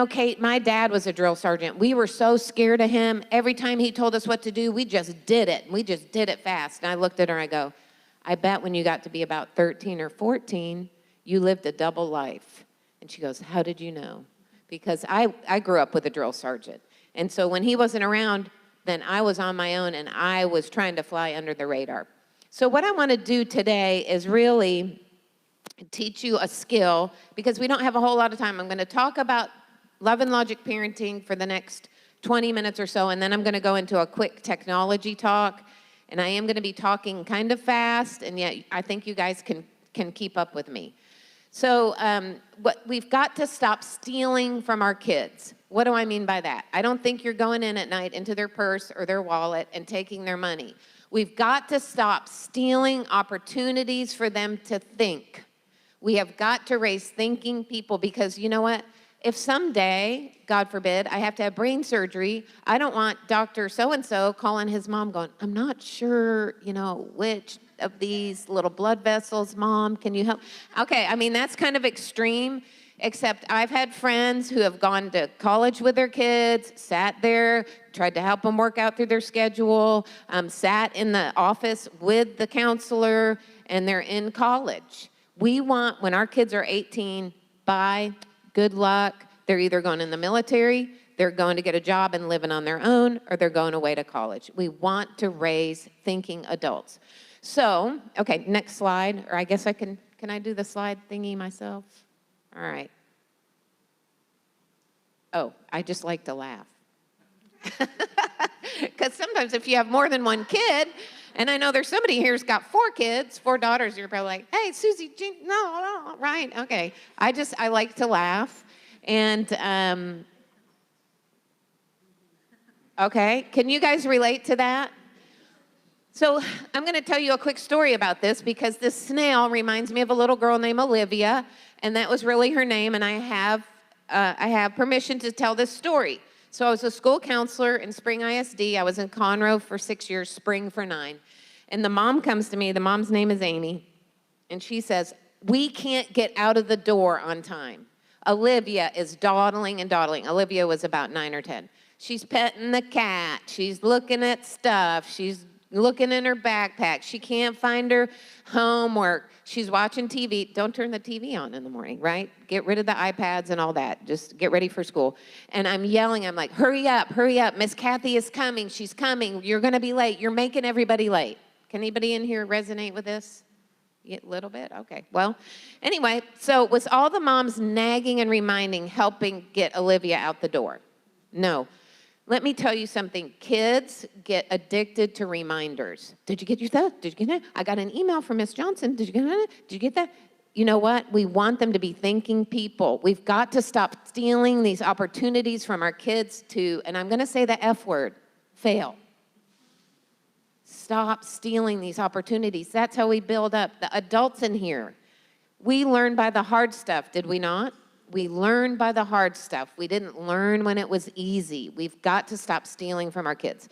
Kate, my dad was a drill sergeant. We were so scared of him. Every time he told us what to do, we just did it. We just did it fast. And I looked at her and I go, I bet when you got to be about 13 or 14, you lived a double life. And she goes, how did you know? Because I grew up with a drill sergeant. And so when he wasn't around, then I was on my own and I was trying to fly under the radar. So what I want to do today is really teach you a skill, because we don't have a whole lot of time. I'm going to talk about Love and Logic parenting for the next 20 minutes or so, and then I'm going to go into a quick technology talk. And I am going to be talking kind of fast, and yet I think you guys can keep up with me. So we've got to stop stealing from our kids. What do I mean by that? I don't think you're going in at night into their purse or their wallet and taking their money. We've got to stop stealing opportunities for them to think. We have got to raise thinking people, because you know what? If someday, God forbid, I have to have brain surgery, I don't want Dr. So-and-so calling his mom going, I'm not sure, which of these little blood vessels, Mom, can you help? Okay, I mean, that's kind of extreme, except I've had friends who have gone to college with their kids, sat there, tried to help them work out through their schedule, sat in the office with the counselor, and they're in college. We want, when our kids are 18, bye, good luck. They're either going in the military, they're going to get a job and living on their own, or they're going away to college. We want to raise thinking adults. So, okay, next slide. Or I guess can I do the slide thingy myself? All right. Oh, I just like to laugh. Because sometimes if you have more than one kid, and I know there's somebody here who's got 4 kids, 4 daughters, you're probably like, hey, Susie, no, right, okay. I like to laugh. And, okay, can you guys relate to that? So I'm going to tell you a quick story about this because this snail reminds me of a little girl named Olivia, and that was really her name, and I have permission to tell this story. So I was a school counselor in Spring ISD. I was in Conroe for 6 years, Spring for 9. And the mom comes to me. The mom's name is Amy, and she says, we can't get out of the door on time. Olivia is dawdling and dawdling. Olivia was about 9 or 10. She's petting the cat. She's looking at stuff. She's looking in her backpack. She can't find her homework. She's watching TV. Don't turn the TV on in the morning, right? Get rid of the iPads and all that. Just get ready for school. And I'm yelling. I'm like, hurry up, hurry up. Miss Kathy is coming. She's coming. You're going to be late. You're making everybody late. Can anybody in here resonate with this? A little bit? Okay. Well, anyway, so was all the moms nagging and reminding, helping get Olivia out the door? No. Let me tell you something. Kids get addicted to reminders. Did you get your stuff? Did you get that? I got an email from Miss Johnson. Did you get that? Did you get that? You know what? We want them to be thinking people. We've got to stop stealing these opportunities from our kids to, and I'm going to say the F word, fail. Stop stealing these opportunities. That's how we build up. The adults in here, we learn by the hard stuff, did we not? We learn by the hard stuff. We didn't learn when it was easy. We've got to stop stealing from our kids.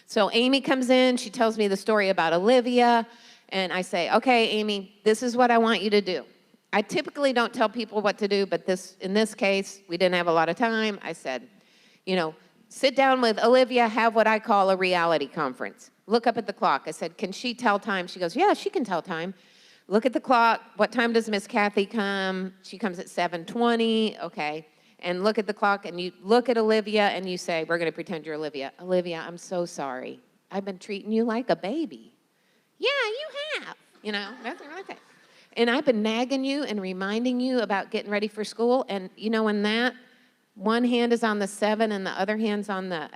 So Amy comes in, she tells me the story about Olivia, and I say, okay, Amy, this is what I want you to do. I typically don't tell people what to do, but in this case, we didn't have a lot of time. I said, sit down with Olivia, have what I call a reality conference. Look up at the clock. I said, can she tell time? She goes, yeah, she can tell time. Look at the clock. What time does Miss Kathy come? She comes at 7:20. Okay. And look at the clock, and you look at Olivia, and you say, we're going to pretend you're Olivia. Olivia, I'm so sorry. I've been treating you like a baby. Yeah, you have. That's what I say. And I've been nagging you and reminding you about getting ready for school. And when that one hand is on the 7 and the other hand's on the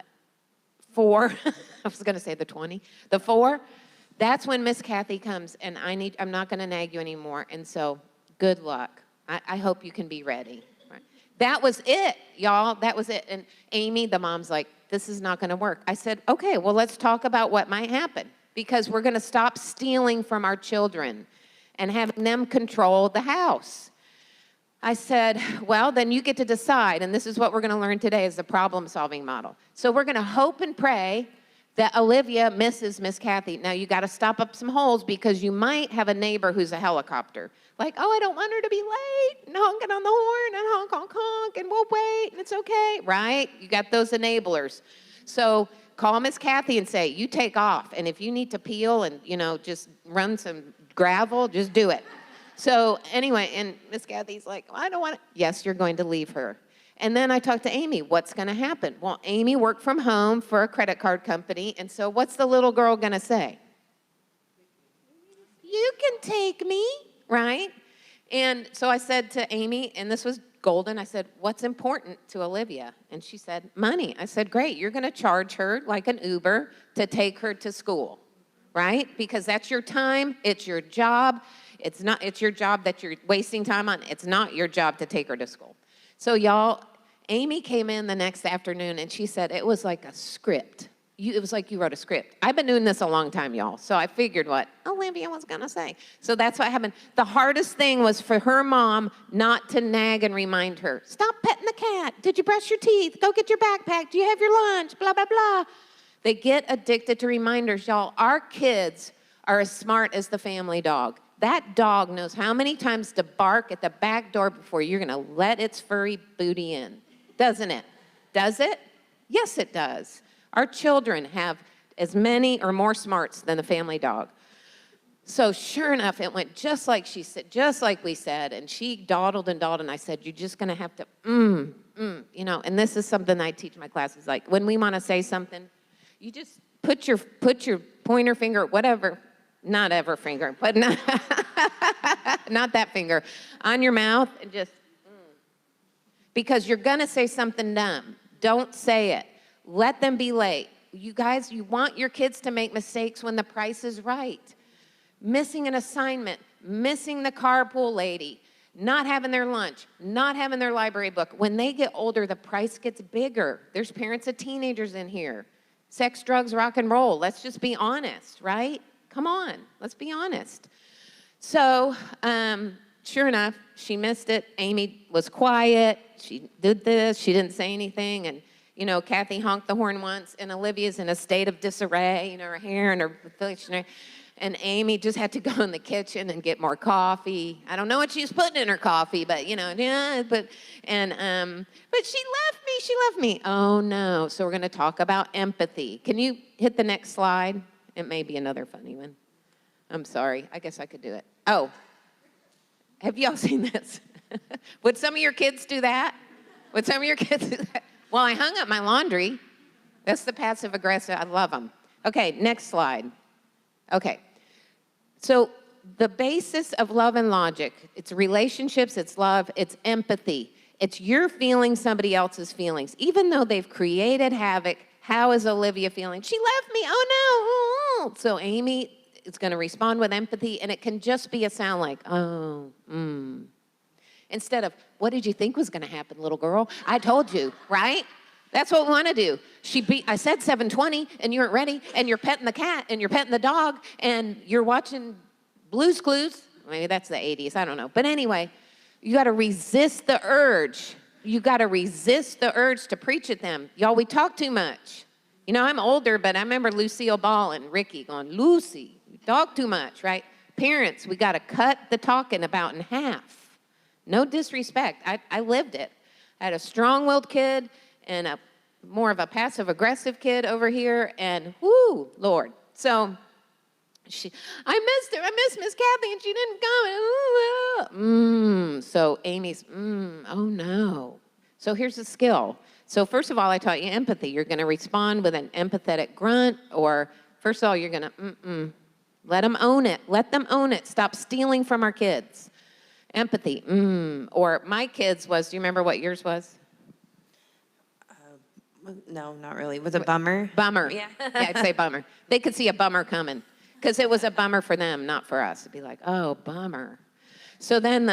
4, I was going to say the 20, the 4, that's when Miss Kathy comes, and I'm not going to nag you anymore. And so, good luck. I hope you can be ready. Right. That was it, y'all. That was it. And Amy, the mom's like, this is not going to work. I said, okay, well, let's talk about what might happen, because we're going to stop stealing from our children and having them control the house. I said, well, then you get to decide, and this is what we're going to learn today is the problem-solving model. So we're going to hope and pray that Olivia misses Miss Kathy. Now, you got to stop up some holes, because you might have a neighbor who's a helicopter. Like, oh, I don't want her to be late, and honking on the horn, and honk, honk, honk, and we'll wait, and it's okay, right? You got those enablers. So call Miss Kathy and say, you take off, and if you need to peel and, just run some gravel, just do it. So anyway, and Miss Kathy's like, well, I don't want to. Yes, you're going to leave her. And then I talked to Amy. What's going to happen? Well, Amy worked from home for a credit card company, and so what's the little girl going to say? You can take me, right? And so I said to Amy, and this was golden, I said, what's important to Olivia? And she said, money. I said, great, you're going to charge her like an Uber to take her to school, right? Because that's your time, it's your job. It's your job that you're wasting time on. It's not your job to take her to school. So y'all, Amy came in the next afternoon, and she said it was like a script. It was like you wrote a script. I've been doing this a long time, y'all, so I figured what Olivia was going to say. So that's what happened. The hardest thing was for her mom not to nag and remind her, stop petting the cat. Did you brush your teeth? Go get your backpack. Do you have your lunch? Blah, blah, blah. They get addicted to reminders, y'all. Our kids are as smart as the family dog. That dog knows how many times to bark at the back door before you're going to let its furry booty in, doesn't it? Does it? Yes, it does. Our children have as many or more smarts than the family dog. So sure enough, it went just like she said, just like we said, and she dawdled, and I said, you're just going to have to, and this is something I teach my classes, like when we want to say something, you just put your pointer finger, whatever, not ever finger, but not, not that finger, on your mouth, and just, because you're going to say something dumb. Don't say it. Let them be late. You guys, you want your kids to make mistakes when the price is right. Missing an assignment, missing the carpool lady, not having their lunch, not having their library book. When they get older, the price gets bigger. There's parents of teenagers in here. Sex, drugs, rock and roll. Let's just be honest, right? Come on, let's be honest. So, sure enough, she missed it. Amy was quiet. She did this. She didn't say anything. And, you know, Kathy honked the horn once, and Olivia's in a state of disarray, you know, her hair and her affliction. And Amy just had to go in the kitchen and get more coffee. I don't know what she was putting in her coffee, but, you know, yeah, but she left me. She left me. Oh, no. So we're going to talk about empathy. Can you hit the next slide? It may be another funny one. I'm sorry. I guess I could do it. Oh, have y'all seen this? Would some of your kids do that? Would some of your kids do that? Well, I hung up my laundry. That's the passive aggressive. I love them. Okay, next slide. Okay. So the basis of love and logic, it's relationships, it's love, it's empathy. It's your feeling somebody else's feelings. Even though they've created havoc, how is Olivia feeling? She left me, oh no. So Amy is going to respond with empathy, and it can just be a sound like, oh, instead of, what did you think was going to happen, little girl? I told you, right? That's what we want to do. I said 7:20, and you weren't ready, and you're petting the cat, and you're petting the dog, and you're watching Blue's Clues. Maybe that's the 80s, I don't know. But anyway, you got to resist the urge. You got to resist the urge to preach at them. Y'all, we talk too much. You know, I'm older, but I remember Lucille Ball and Ricky going, Lucy, you talk too much, right? Parents, we got to cut the talking about in half. No disrespect. I lived it. I had a strong-willed kid and a more of a passive-aggressive kid over here, and whoo, Lord. So I missed her. I missed Miss Kathy, and she didn't come. So Amy's, oh no. So here's the skill. So first of all, I taught you empathy. You're going to respond with an empathetic grunt, or first of all, you're going to, let them own it. Let them own it. Stop stealing from our kids. Empathy, or my kids was, do you remember what yours was? No, not really. Was it bummer? Bummer. Yeah. Yeah, I'd say bummer. They could see a bummer coming because it was a bummer for them, not for us. It'd be like, oh, bummer. So then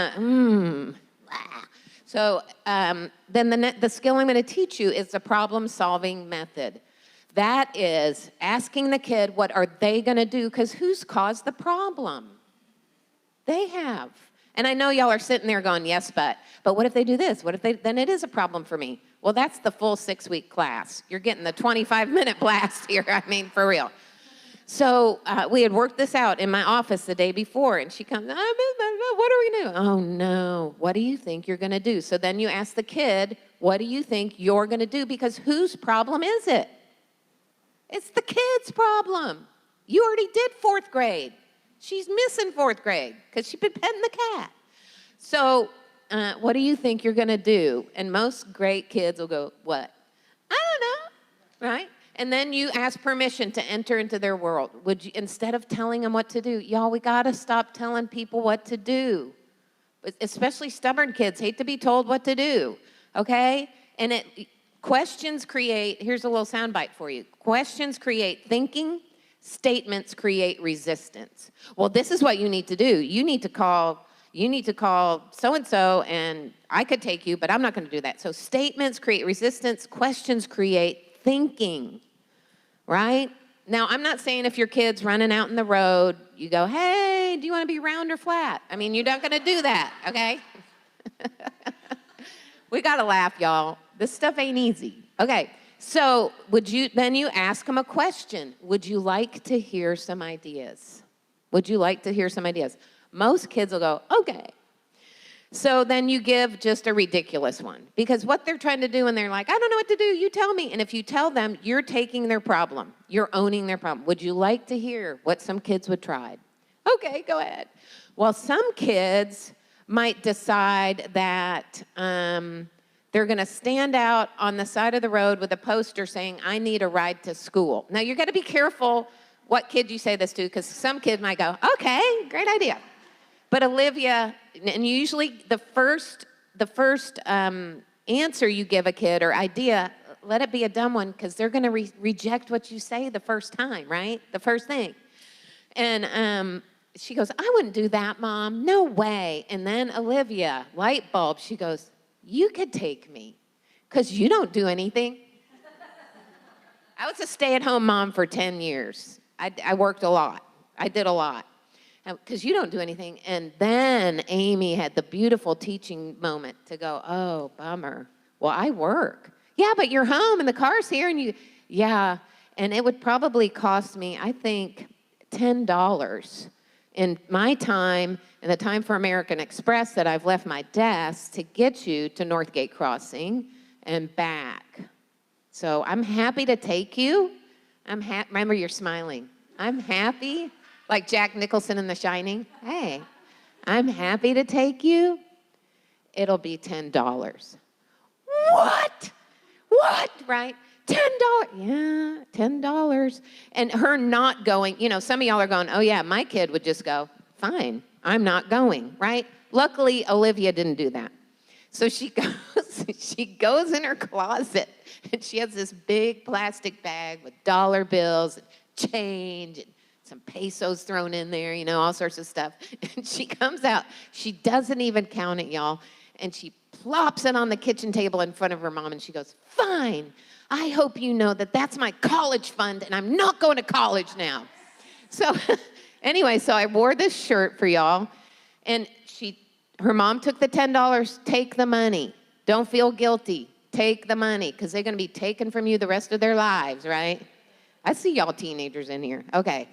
So then the skill I'm going to teach you is the problem-solving method. That is asking the kid, what are they going to do? Because who's caused the problem? They have. And I know y'all are sitting there going, yes, but what if they do this? What if then it is a problem for me. Well, that's the full 6-week class. You're getting the 25-minute blast here. I mean, for real. So we had worked this out in my office the day before, and she comes, what are we going to do? Oh, no. What do you think you're going to do? So then you ask the kid, what do you think you're going to do? Because whose problem is it? It's the kid's problem. You already did 4th grade. She's missing 4th grade because she's been petting the cat. So what do you think you're going to do? And most great kids will go, what? I don't know, right? And then you ask permission to enter into their world. Would you, instead of telling them what to do, y'all, we got to stop telling people what to do. Especially stubborn kids hate to be told what to do, okay? And questions create, here's a little soundbite for you. Questions create thinking. Statements create resistance. Well, this is what you need to do. You need to call so-and-so, and I could take you, but I'm not going to do that. So statements create resistance. Questions create thinking, right? Now, I'm not saying if your kid's running out in the road, you go, hey, do you want to be round or flat? I mean, you're not going to do that, okay? We got to laugh, y'all. This stuff ain't easy. Okay. So then you ask them a question. Would you like to hear some ideas? Would you like to hear some ideas? Most kids will go, okay. So then you give just a ridiculous one. Because what they're trying to do, and they're like, I don't know what to do, you tell me. And if you tell them, you're taking their problem. You're owning their problem. Would you like to hear what some kids would try? Okay, go ahead. Well, some kids might decide that they're going to stand out on the side of the road with a poster saying, I need a ride to school. Now, you've got to be careful what kid you say this to, because some kid might go, okay, great idea. But Olivia, and usually the first answer you give a kid or idea, let it be a dumb one, because they're going to reject what you say the first time, right? The first thing. And she goes, I wouldn't do that, Mom. No way. And then Olivia, light bulb, she goes, you could take me because you don't do anything. I was a stay-at-home mom for 10 years. I worked a lot. I did a lot. Because you don't do anything. And then Amy had the beautiful teaching moment to go, oh, bummer. Well, I work. Yeah, but you're home and the car's here and yeah. And it would probably cost me, I think, $10 in my time and the time for American Express that I've left my desk to get you to Northgate Crossing and back. So I'm happy to take you. Remember, you're smiling. I'm happy, like Jack Nicholson in The Shining. Hey, I'm happy to take you. It'll be $10. What? Right? $10. Yeah, $10. And her not going, some of y'all are going, oh yeah, my kid would just go, fine, I'm not going, right? Luckily, Olivia didn't do that. So she goes in her closet and she has this big plastic bag with dollar bills, and change, and some pesos thrown in there, all sorts of stuff. And she comes out, she doesn't even count it, y'all, and she plops it on the kitchen table in front of her mom and she goes, fine, I hope you know that that's my college fund and I'm not going to college now. So anyway, so I wore this shirt for y'all and her mom took the $10, take the money. Don't feel guilty, take the money because they're going to be taken from you the rest of their lives, right? I see y'all teenagers in here. Okay.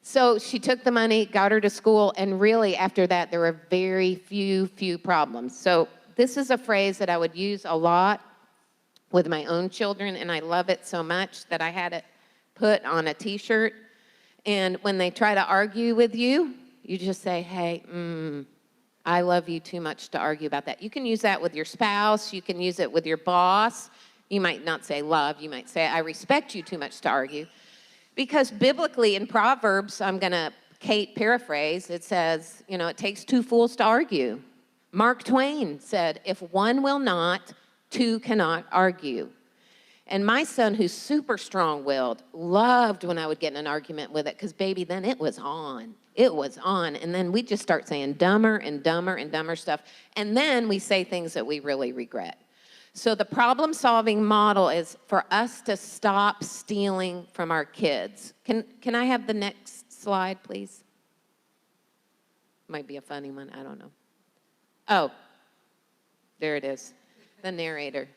So she took the money, got her to school, and really after that there were very few problems. So this is a phrase that I would use a lot with my own children, and I love it so much that I had it put on a t-shirt. And when they try to argue with you, you just say, hey, I love you too much to argue about that. You can use that with your spouse. You can use it with your boss. You might not say love. You might say, I respect you too much to argue. Because biblically in Proverbs, I'm going to Kate paraphrase, it says, it takes two fools to argue. Mark Twain said, if one will not, two cannot argue. And my son, who's super strong-willed, loved when I would get in an argument with it because, baby, then it was on. It was on. And then we just start saying dumber and dumber and dumber stuff. And then we say things that we really regret. So the problem-solving model is for us to stop stealing from our kids. Can I have the next slide, please? Might be a funny one. I don't know. Oh, there it is. The narrator.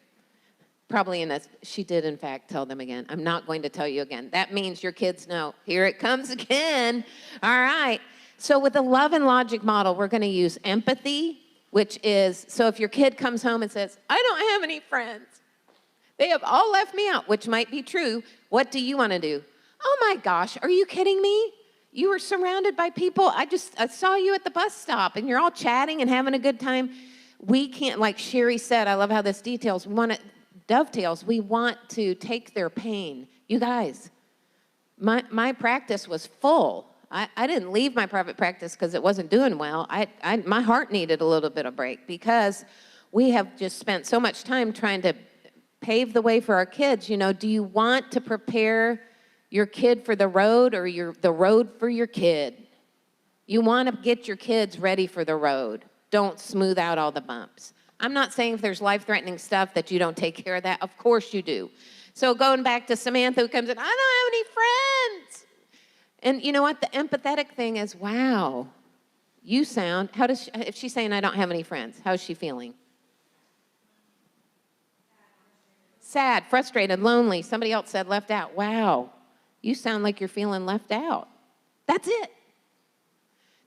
Probably she did in fact tell them again. I'm not going to tell you again. That means your kids know, here it comes again. All right. So with the love and logic model, we're going to use empathy, which is, so if your kid comes home and says, I don't have any friends. They have all left me out, which might be true. What do you want to do? Oh my gosh, are you kidding me? You were surrounded by people. I saw you at the bus stop and you're all chatting and having a good time. We can't, like Sherry said, I love how this dovetails. We want to take their pain. You guys, my practice was full. I didn't leave my private practice because it wasn't doing well. My heart needed a little bit of break because we have just spent so much time trying to pave the way for our kids. Do you want to prepare your kid for the road or the road for your kid? You want to get your kids ready for the road. Don't smooth out all the bumps. I'm not saying if there's life-threatening stuff that you don't take care of that. Of course you do. So going back to Samantha who comes in, I don't have any friends. And you know what? The empathetic thing is, wow, you sound, if she's saying I don't have any friends, how's she feeling? Sad, frustrated, lonely. Somebody else said left out. Wow, you sound like you're feeling left out. That's it.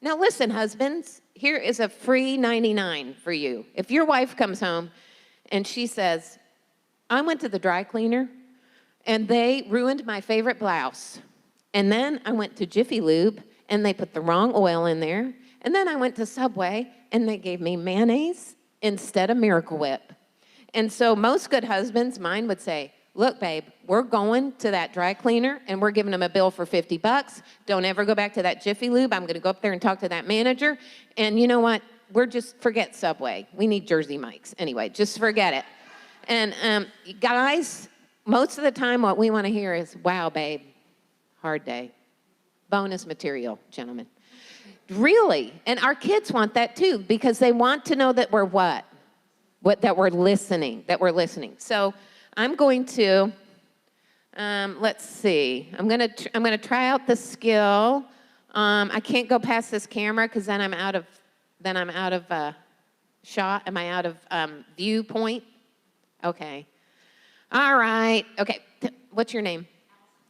Now listen, husbands, here is a free 99 for you. If your wife comes home and she says, I went to the dry cleaner and they ruined my favorite blouse. And then I went to Jiffy Lube and they put the wrong oil in there. And then I went to Subway and they gave me mayonnaise instead of Miracle Whip. And so most good husbands, mine would say, look, babe, we're going to that dry cleaner and we're giving them a bill for $50. Don't ever go back to that Jiffy Lube. I'm going to go up there and talk to that manager. And you know what? Forget Subway. We need Jersey Mike's. Anyway, just forget it. And guys, most of the time what we want to hear is, wow, babe, hard day. Bonus material, gentlemen. Really. And our kids want that too because they want to know that we're what? That we're listening, So I'm going to Let's see. I'm gonna try out the skill. I can't go past this camera because then I'm out of shot. Am I out of viewpoint? Okay. All right. Okay. What's your name?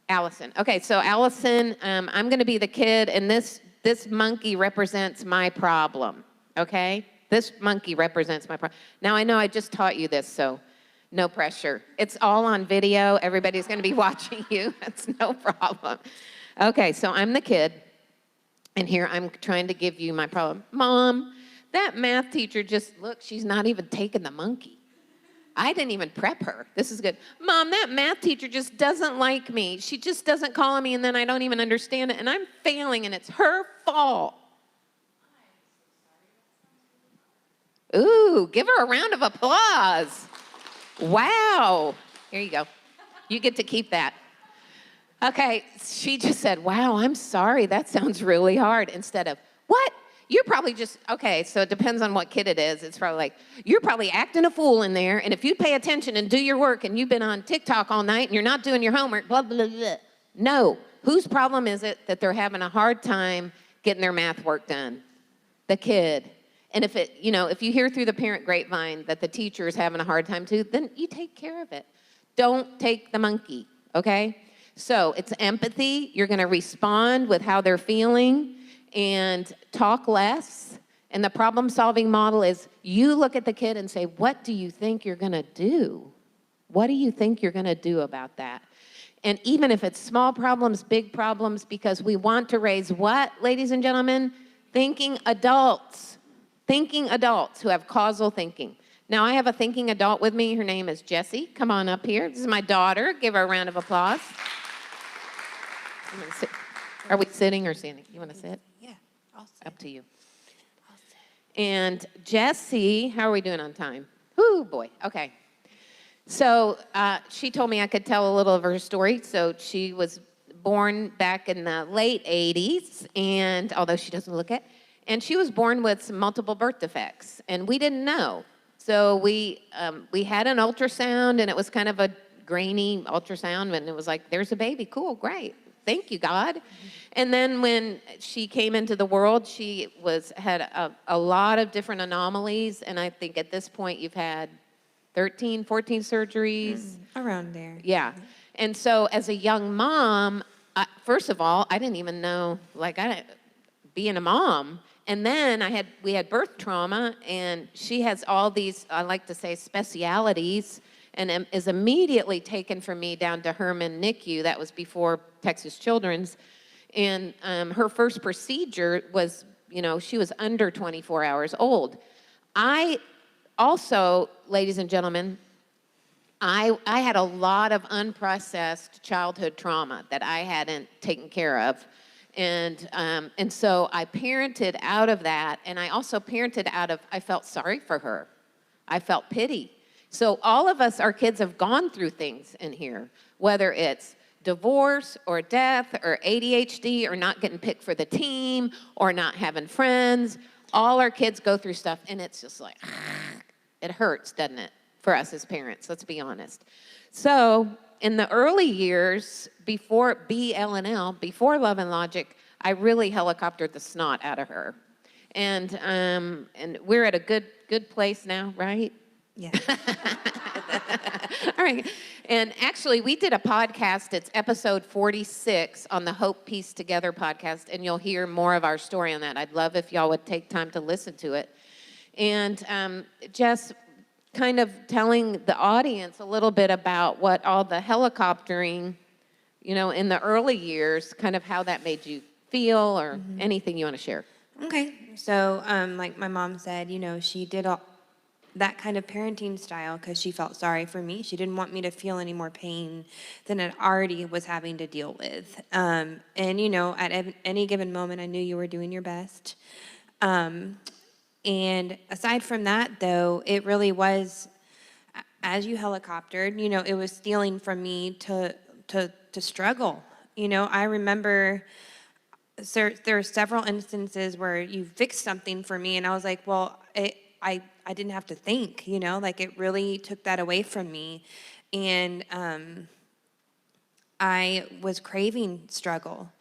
Allison. Okay. So Allison, I'm gonna be the kid, and this monkey represents my problem. Okay. This monkey represents my problem. Now I know I just taught you this, so no pressure. It's all on video. Everybody's going to be watching you. That's no problem. Okay, so I'm the kid, and here I'm trying to give you my problem. Mom, that math teacher look, she's not even taking the monkey. I didn't even prep her. This is good. Mom, that math teacher just doesn't like me. She just doesn't call on me, and then I don't even understand it, and I'm failing, and it's her fault. Ooh, give her a round of applause. Wow. Here you go. You get to keep that. Okay, she just said, wow, I'm sorry. That sounds really hard. Instead of, what? You're probably just, okay, so it depends on what kid it is. It's probably like, you're probably acting a fool in there, and if you pay attention and do your work and you've been on TikTok all night and you're not doing your homework, blah, blah, blah. No. Whose problem is it that they're having a hard time getting their math work done? The kid. And if you hear through the parent grapevine that the teacher is having a hard time too, then you take care of it. Don't take the monkey, okay? So it's empathy. You're going to respond with how they're feeling and talk less. And the problem-solving model is you look at the kid and say, what do you think you're going to do? What do you think you're going to do about that? And even if it's small problems, big problems, because we want to raise what, ladies and gentlemen? Thinking adults. Thinking adults who have causal thinking. Now, I have a thinking adult with me. Her name is Jessie. Come on up here. This is my daughter. Give her a round of applause. Are we sitting or standing? You want to sit? Yeah, I'll sit. Up to you. I'll sit. And Jessie, how are we doing on time? Ooh, boy. Okay. So she told me I could tell a little of her story. So she was born back in the late 80s, and although she doesn't look it, and she was born with some multiple birth defects, and we didn't know. So we had an ultrasound, and it was kind of a grainy ultrasound, and it was like, there's a baby. Cool, great. Thank you, God. And then when she came into the world, she had a lot of different anomalies, and I think at this point you've had 13, 14 surgeries. Around there. Yeah. And so as a young mom, first of all, I didn't even know, being a mom. And then we had birth trauma, and she has all these, I like to say, specialities, and is immediately taken from me down to Herman NICU. That was before Texas Children's. And her first procedure was, she was under 24 hours old. I also, ladies and gentlemen, I had a lot of unprocessed childhood trauma that I hadn't taken care of. And so I parented out of that, and I also parented out of, I felt sorry for her. I felt pity. So all of us, our kids have gone through things in here, whether it's divorce or death or ADHD or not getting picked for the team or not having friends. All our kids go through stuff, and it's just like, it hurts, doesn't it, for us as parents, let's be honest. So in the early years, before BLNL, before Love and Logic, I really helicoptered the snot out of her. And we're at a good place now, right? Yeah. All right. And actually, we did a podcast. It's episode 46 on the Hope Peace Together podcast, and you'll hear more of our story on that. I'd love if y'all would take time to listen to it. And Jess, kind of telling the audience a little bit about what all the helicoptering, in the early years, kind of how that made you feel or anything you want to share. Okay. So, like my mom said, she did that kind of parenting style because she felt sorry for me. She didn't want me to feel any more pain than it already was having to deal with. And, at any given moment, I knew you were doing your best. And aside from that, though, it really was, as you helicoptered, it was stealing from me to struggle. I remember there are several instances where you fixed something for me, and I was like, well, I didn't have to think, it really took that away from me. And I was craving struggle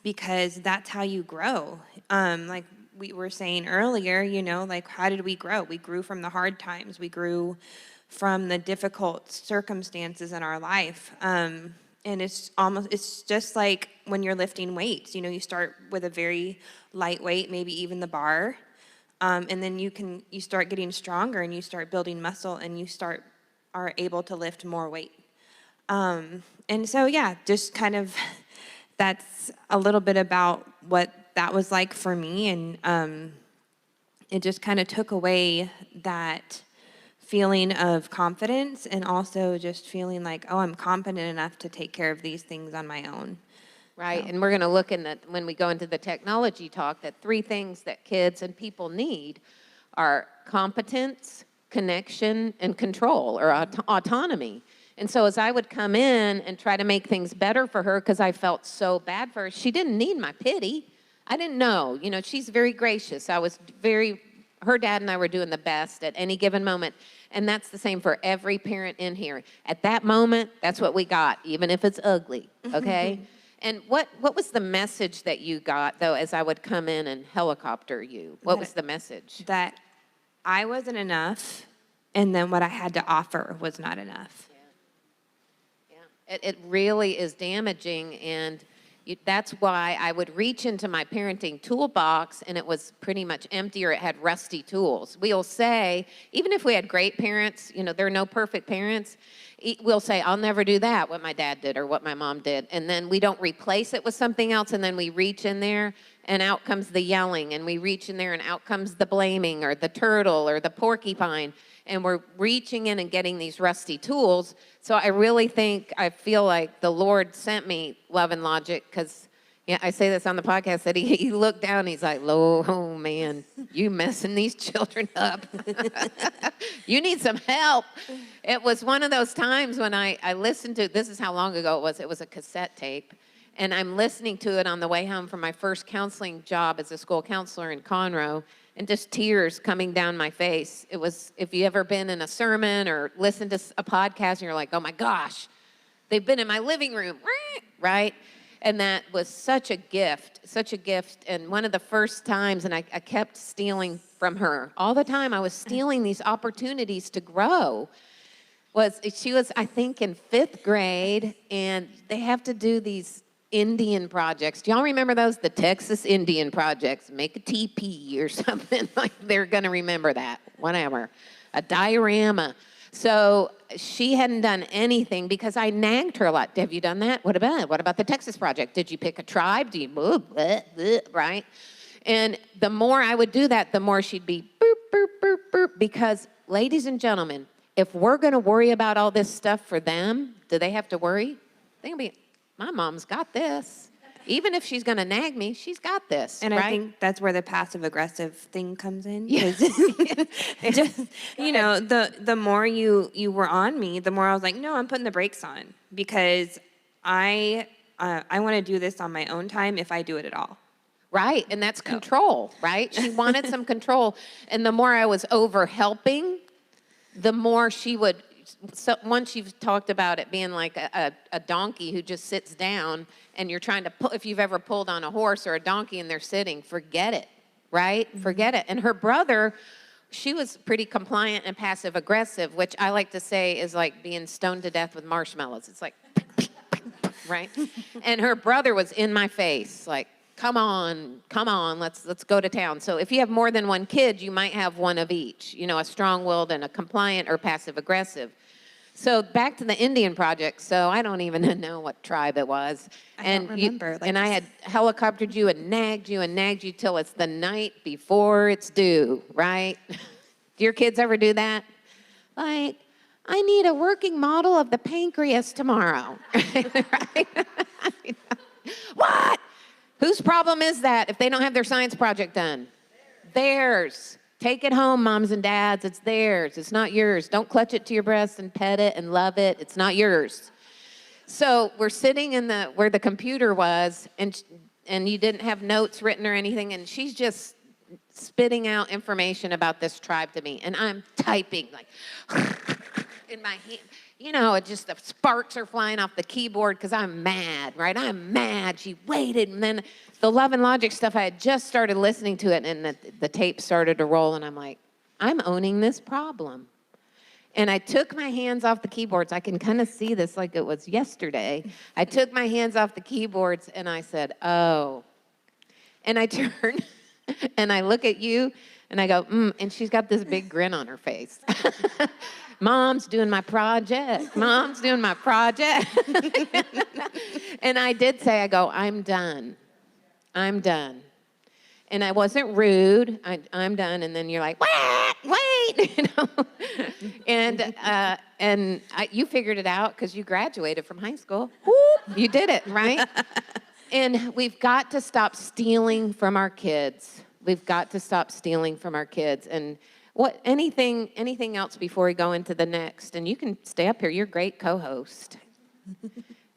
because that's how you grow. Like we were saying earlier, you know, like how did we grow? We grew from the hard times. We grew from the difficult circumstances in our life. And it's just like when you're lifting weights, you know, you start with a very light weight, maybe even the bar. And then you start getting stronger and you start building muscle and you are able to lift more weight. And so, yeah, just kind of, that's a little bit about what that was like for me. And it just kind of took away that feeling of confidence and also just feeling like, oh, I'm competent enough to take care of these things on my own. Right, and we're going to look when we go into the technology talk, that 3 things that kids and people need are competence, connection, and control, or autonomy. And so as I would come in and try to make things better for her because I felt so bad for her, she didn't need my pity. I didn't know. You know, she's very gracious. Her dad and I were doing the best at any given moment. And that's the same for every parent in here. At that moment, that's what we got, even if it's ugly, okay? And what was the message that you got, though, as I would come in and helicopter you? What was the message? That I wasn't enough, and then what I had to offer was not enough. Yeah. It really is damaging, and that's why I would reach into my parenting toolbox, and it was pretty much empty, or it had rusty tools. We'll say, even if we had great parents, you know, there are no perfect parents, we'll say, I'll never do that, what my dad did or what my mom did. And then we don't replace it with something else, and then we reach in there, and out comes the yelling, and we reach in there, and out comes the blaming, or the turtle, or the porcupine. And we're reaching in and getting these rusty tools. So I feel like the Lord sent me Love and Logic, because I say this on the podcast, that he looked down and he's like, oh man, you messing these children up. You need some help. It was one of those times when I listened to, this is how long ago it was a cassette tape. And I'm listening to it on the way home from my first counseling job as a school counselor in Conroe, and just tears coming down my face. It was, if you ever been in a sermon or listened to a podcast and you're like, oh my gosh, they've been in my living room, right? And that was such a gift. And one of the first times, and I kept stealing from her. All the time I was stealing these opportunities to grow. She was, I think, in 5th grade, and they have to do these Indian projects. Do y'all remember those? The Texas Indian projects. Make a teepee or something. Like, they're going to remember that. Whatever. A diorama. So she hadn't done anything because I nagged her a lot. Have you done that? What about the Texas project? Did you pick a tribe? Do you right? And the more I would do that, the more she'd be boop, boop, boop, boop. Because, ladies and gentlemen, if we're going to worry about all this stuff for them, do they have to worry? They're going to be, my mom's got this. Even if she's going to nag me, she's got this. And right? I think that's where the passive-aggressive thing comes in. Yeah. Just, you know, the more you were on me, the more I was like, no, I'm putting the brakes on, because I want to do this on my own time if I do it at all. Right, and that's control, right? She wanted some control. And the more I was over-helping, the more she would... So once you've talked about it being like a donkey who just sits down, and you're trying to pull, if you've ever pulled on a horse or a donkey and they're sitting, forget it, right? Mm-hmm. Forget it. And her brother, she was pretty compliant and passive aggressive, which I like to say is like being stoned to death with marshmallows. It's like, right? And her brother was in my face, like, come on, let's go to town. So if you have more than one kid, you might have one of each, you know, a strong-willed and a compliant or passive-aggressive. So back to the Indian project. So I don't even know what tribe it was. I don't remember. And I had helicoptered you and nagged you till it's the night before it's due, right? Do your kids ever do that? Like, I need a working model of the pancreas tomorrow. Right? What? Whose problem is that if they don't have their science project done? Theirs. Take it home, moms and dads. It's theirs. It's not yours. Don't clutch it to your breast and pet it and love it. It's not yours. So we're sitting in where the computer was, and you didn't have notes written or anything, and she's just spitting out information about this tribe to me, and I'm typing like, in my hand. You know, it just, the sparks are flying off the keyboard because I'm mad, right? I'm mad. She waited. And then the Love and Logic stuff, I had just started listening to it, and the tape started to roll, and I'm like, I'm owning this problem. And I took my hands off the keyboards. I can kind of see this like it was yesterday. I took my hands off the keyboards, and I said, oh. And I turn, and I look at you, and I go, and she's got this big grin on her face. Mom's doing my project. Mom's doing my project. And I did say, I go, I'm done. I'm done. And I wasn't rude. I'm done. And then you're like, wait, you know. And you figured it out because you graduated from high school. Whoop, you did it, right? And we've got to stop stealing from our kids. We've got to stop stealing from our kids. And anything else before we go into the next? And you can stay up here. You're a great co-host.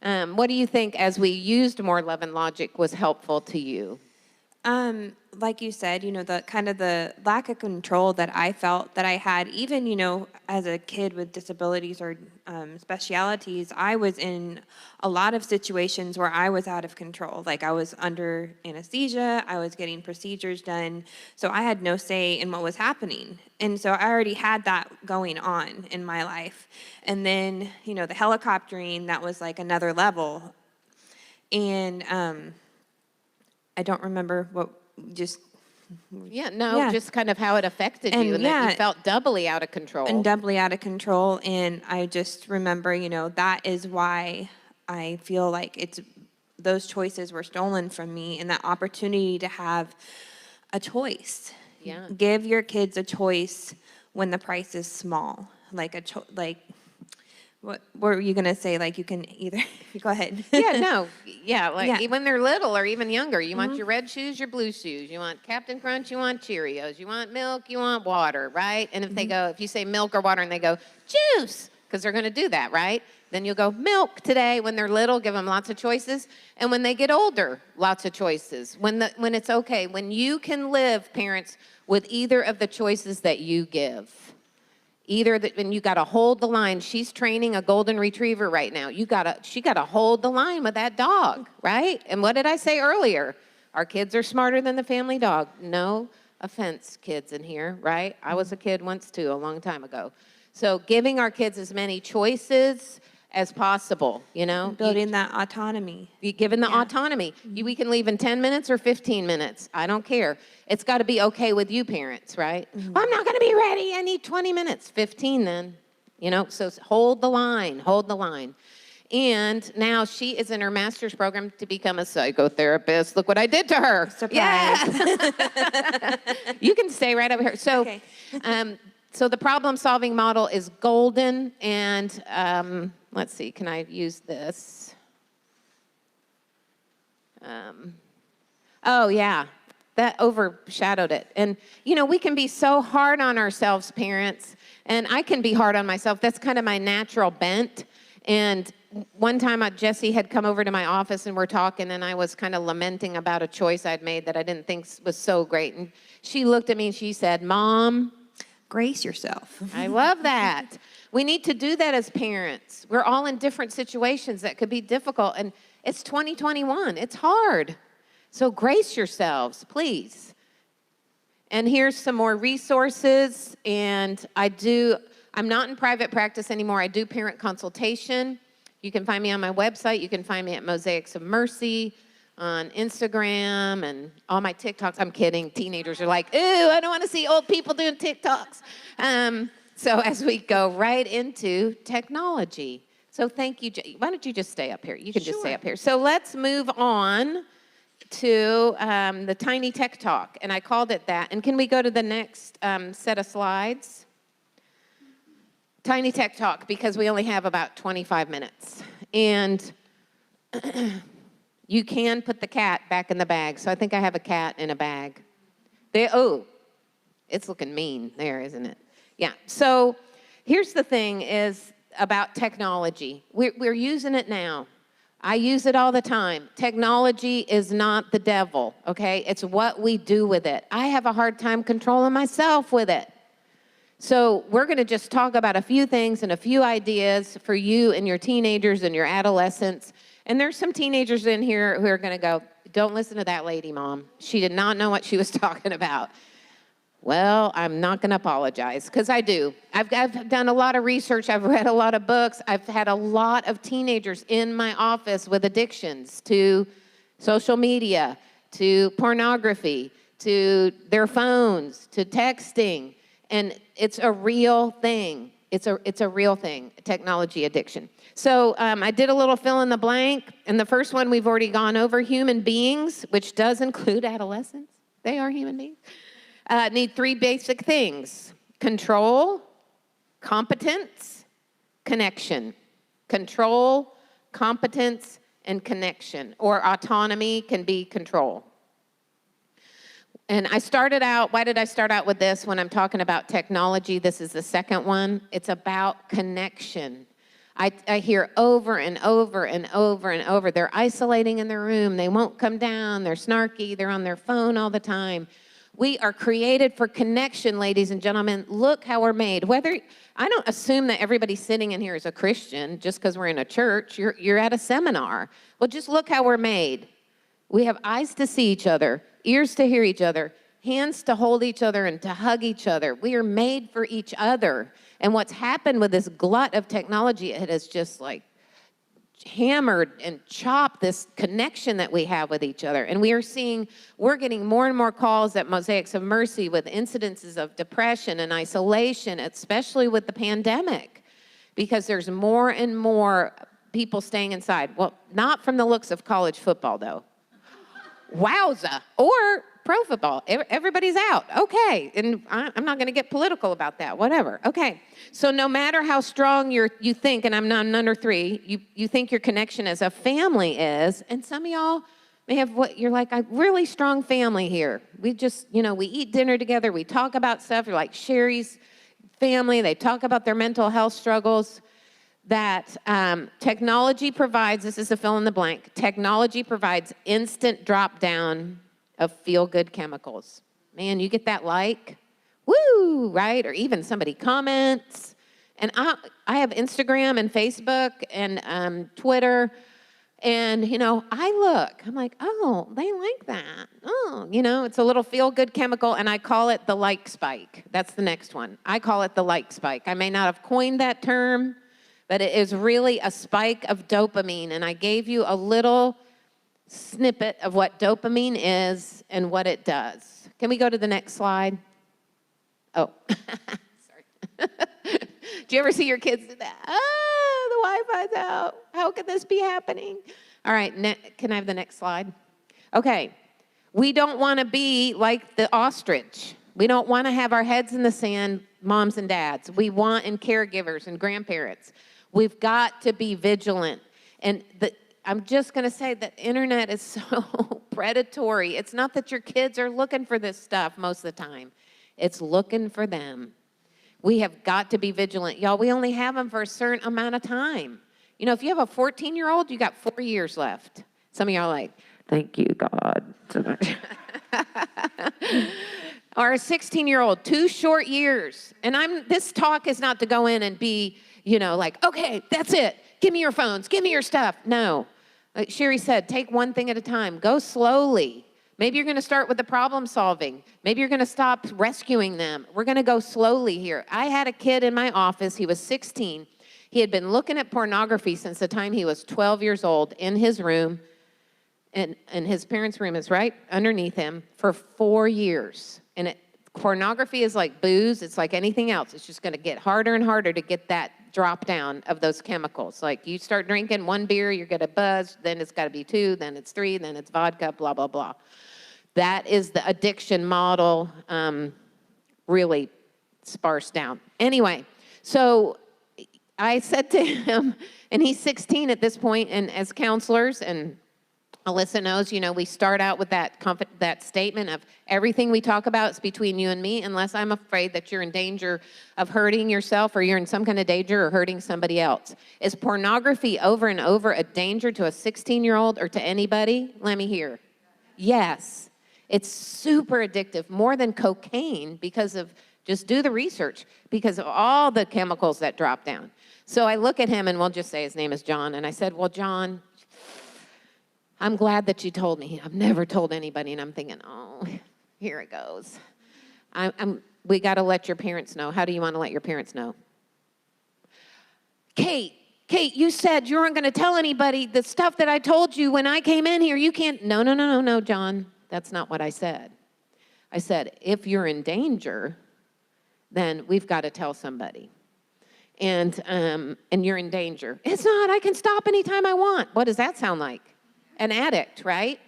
What do you think, as we used more Love and Logic, was helpful to you? Like you said, you know, the kind of the lack of control that I felt that I had, even, you know, as a kid with disabilities or specialities, I was in a lot of situations where I was out of control. Like I was under anesthesia, I was getting procedures done, so I had no say in what was happening. And so I already had that going on in my life. And then, you know, the helicoptering, that was like another level. And I don't remember what just... Just kind of how it affected you, and that you felt doubly out of control. And doubly out of control, and I just remember, you know, that is why I feel like those choices were stolen from me, and that opportunity to have a choice. Yeah. Give your kids a choice when the price is small. What were you going to say? Like, you can either, go ahead. When they're little or even younger, you want your red shoes, your blue shoes, you want Captain Crunch, you want Cheerios, you want milk, you want water, right? And if you say milk or water and they go, juice, because they're going to do that, right? Then you'll go, milk today. When they're little, give them lots of choices. And when they get older, lots of choices. When it's okay, when you can live, parents, with either of the choices that you give. And you got to hold the line. She's training a golden retriever right now. She got to hold the line with that dog, right? And what did I say earlier? Our kids are smarter than the family dog. No offense, kids in here, right? I was a kid once too, a long time ago. So giving our kids as many choices as possible, you know? Building that autonomy. Giving the autonomy. We can leave in 10 minutes or 15 minutes. I don't care. It's got to be okay with you parents, right? Well, I'm not going to be ready. I need 20 minutes. 15 then. You know, so hold the line. Hold the line. And now she is in her master's program to become a psychotherapist. Look what I did to her. Surprise. Yeah. You can stay right over here. So, okay. So the problem-solving model is golden, and let's see, can I use this? That overshadowed it. And, you know, we can be so hard on ourselves, parents, and I can be hard on myself. That's kind of my natural bent. And one time Jessie had come over to my office, and we're talking, and I was kind of lamenting about a choice I'd made that I didn't think was so great. And she looked at me, and she said, Mom, brace yourself. I love that. We need to do that as parents. We're all in different situations that could be difficult, and it's 2021. It's hard. So brace yourselves, please. And here's some more resources, and I'm not in private practice anymore. I do parent consultation. You can find me on my website. You can find me at Mosaics of Mercy on Instagram and all my TikToks. I'm kidding. Teenagers are like, ooh, I don't want to see old people doing TikToks. So as we go right into technology. So thank you. Why don't you just stay up here? You can just stay up here. So let's move on to the Tiny Tech Talk. And I called it that. And can we go to the next set of slides? Tiny Tech Talk, because we only have about 25 minutes. And you can put the cat back in the bag. So I think I have a cat in a bag. It's looking mean there, isn't it? Yeah. So here's the thing is about technology. We're using it now. I use it all the time. Technology is not the devil, okay? It's what we do with it. I have a hard time controlling myself with it. So we're going to just talk about a few things and a few ideas for you and your teenagers and your adolescents. And there's some teenagers in here who are going to go, don't listen to that lady, Mom. She did not know what she was talking about. Well, I'm not going to apologize, because I do. I've done a lot of research. I've read a lot of books. I've had a lot of teenagers in my office with addictions to social media, to pornography, to their phones, to texting. And it's a real thing. It's a real thing, technology addiction. So I did a little fill in the blank. And the first one we've already gone over, human beings, which does include adolescents. They are human beings. Need 3 basic things: control, competence, connection. Control, competence, and connection. Or autonomy can be control. And I started out, why did I start out with this when I'm talking about technology? This is the second one. It's about connection. I hear over and over and over and over, they're isolating in their room. They won't come down. They're snarky. They're on their phone all the time. We are created for connection, ladies and gentlemen. Look how we're made. I don't assume that everybody sitting in here is a Christian just because we're in a church. You're at a seminar. Well, just look how we're made. We have eyes to see each other, ears to hear each other, hands to hold each other and to hug each other. We are made for each other. And what's happened with this glut of technology, it has just like hammered and chopped this connection that we have with each other. And we're getting more and more calls at Mosaics of Mercy with incidences of depression and isolation, especially with the pandemic, because there's more and more people staying inside. Well, not from the looks of college football, though. Wowza. Or pro football. Everybody's out. Okay. And I'm not going to get political about that. Whatever. Okay. So no matter how strong you think, and I'm not number 3, you think your connection as a family is, and some of y'all may have what you're like, a really strong family here. We just, we eat dinner together. We talk about stuff. You're like Sherry's family. They talk about their mental health struggles. That technology provides, this is a fill in the blank, technology provides instant drop down of feel-good chemicals. Man, you get that like, woo, right? Or even somebody comments. And I have Instagram and Facebook and Twitter. And, I'm like, oh, they like that. Oh, it's a little feel-good chemical. And I call it the like spike. That's the next one. I call it the like spike. I may not have coined that term, but it is really a spike of dopamine. And I gave you a little snippet of what dopamine is and what it does. Can we go to the next slide? Oh, sorry. Do you ever see your kids do that? The Wi-Fi's out. How could this be happening? All right, can I have the next slide? Okay, we don't want to be like the ostrich. We don't want to have our heads in the sand, moms and dads. We want, and caregivers and grandparents. We've got to be vigilant. And I'm just going to say that the internet is so predatory. It's not that your kids are looking for this stuff most of the time. It's looking for them. We have got to be vigilant. Y'all, we only have them for a certain amount of time. If you have a 14-year-old, you got 4 years left. Some of y'all are like, thank you, God. Or a 16-year-old, 2 short years. And this talk is not to go in and be, like, okay, that's it. Give me your phones. Give me your stuff. No. Like Sherry said, take one thing at a time. Go slowly. Maybe you're going to start with the problem solving. Maybe you're going to stop rescuing them. We're going to go slowly here. I had a kid in my office. He was 16. He had been looking at pornography since the time he was 12 years old in his room. And his parents' room is right underneath him for 4 years. And pornography is like booze. It's like anything else. It's just going to get harder and harder to get that drop down of those chemicals. Like you start drinking 1 beer, you're going to buzz, then it's got to be 2, then it's 3, then it's vodka, blah, blah, blah. That is the addiction model really sparse down. Anyway, so I said to him, and he's 16 at this point, and as counselors, and Alyssa knows, we start out with that statement of everything we talk about is between you and me, unless I'm afraid that you're in danger of hurting yourself or you're in some kind of danger or hurting somebody else. Is pornography over and over a danger to a 16-year-old or to anybody? Let me hear. Yes. It's super addictive, more than cocaine because of Just do the research because of all the chemicals that drop down. So I look at him, and we'll just say his name is John. And I said, well, John, I'm glad that you told me. I've never told anybody. And I'm thinking, oh, here it goes. We got to let your parents know. How do you want to let your parents know? Kate, you said you weren't going to tell anybody the stuff that I told you when I came in here. You can't. No, John. That's not what I said. I said, if you're in danger, then we've got to tell somebody. And you're in danger. It's not. I can stop anytime I want. What does that sound like? An addict, right?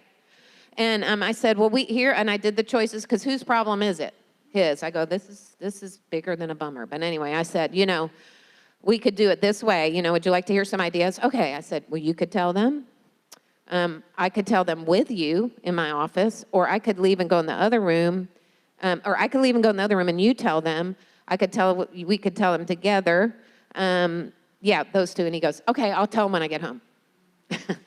And I said, well, and I did the choices because whose problem is it? His. I go, this is bigger than a bummer. But anyway, I said, we could do it this way. Would you like to hear some ideas? Okay. I said, well, you could tell them. I could tell them with you in my office, or I could leave and go in the other room, or I could leave and go in the other room and you tell them. We could tell them together. Yeah, those two. And he goes, okay, I'll tell them when I get home.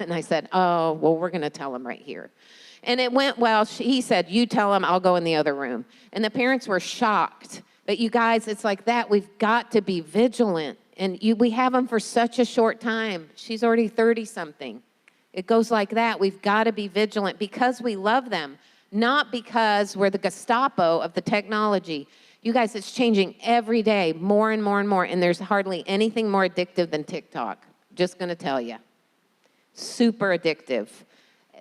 And I said, oh, well, we're going to tell them right here. And it went well. He said, you tell them, I'll go in the other room. And the parents were shocked. But you guys, it's like that. We've got to be vigilant. And we have them for such a short time. She's already 30-something. It goes like that. We've got to be vigilant because we love them, not because we're the Gestapo of the technology. You guys, it's changing every day, more and more and more, and there's hardly anything more addictive than TikTok. Just going to tell you. Super addictive.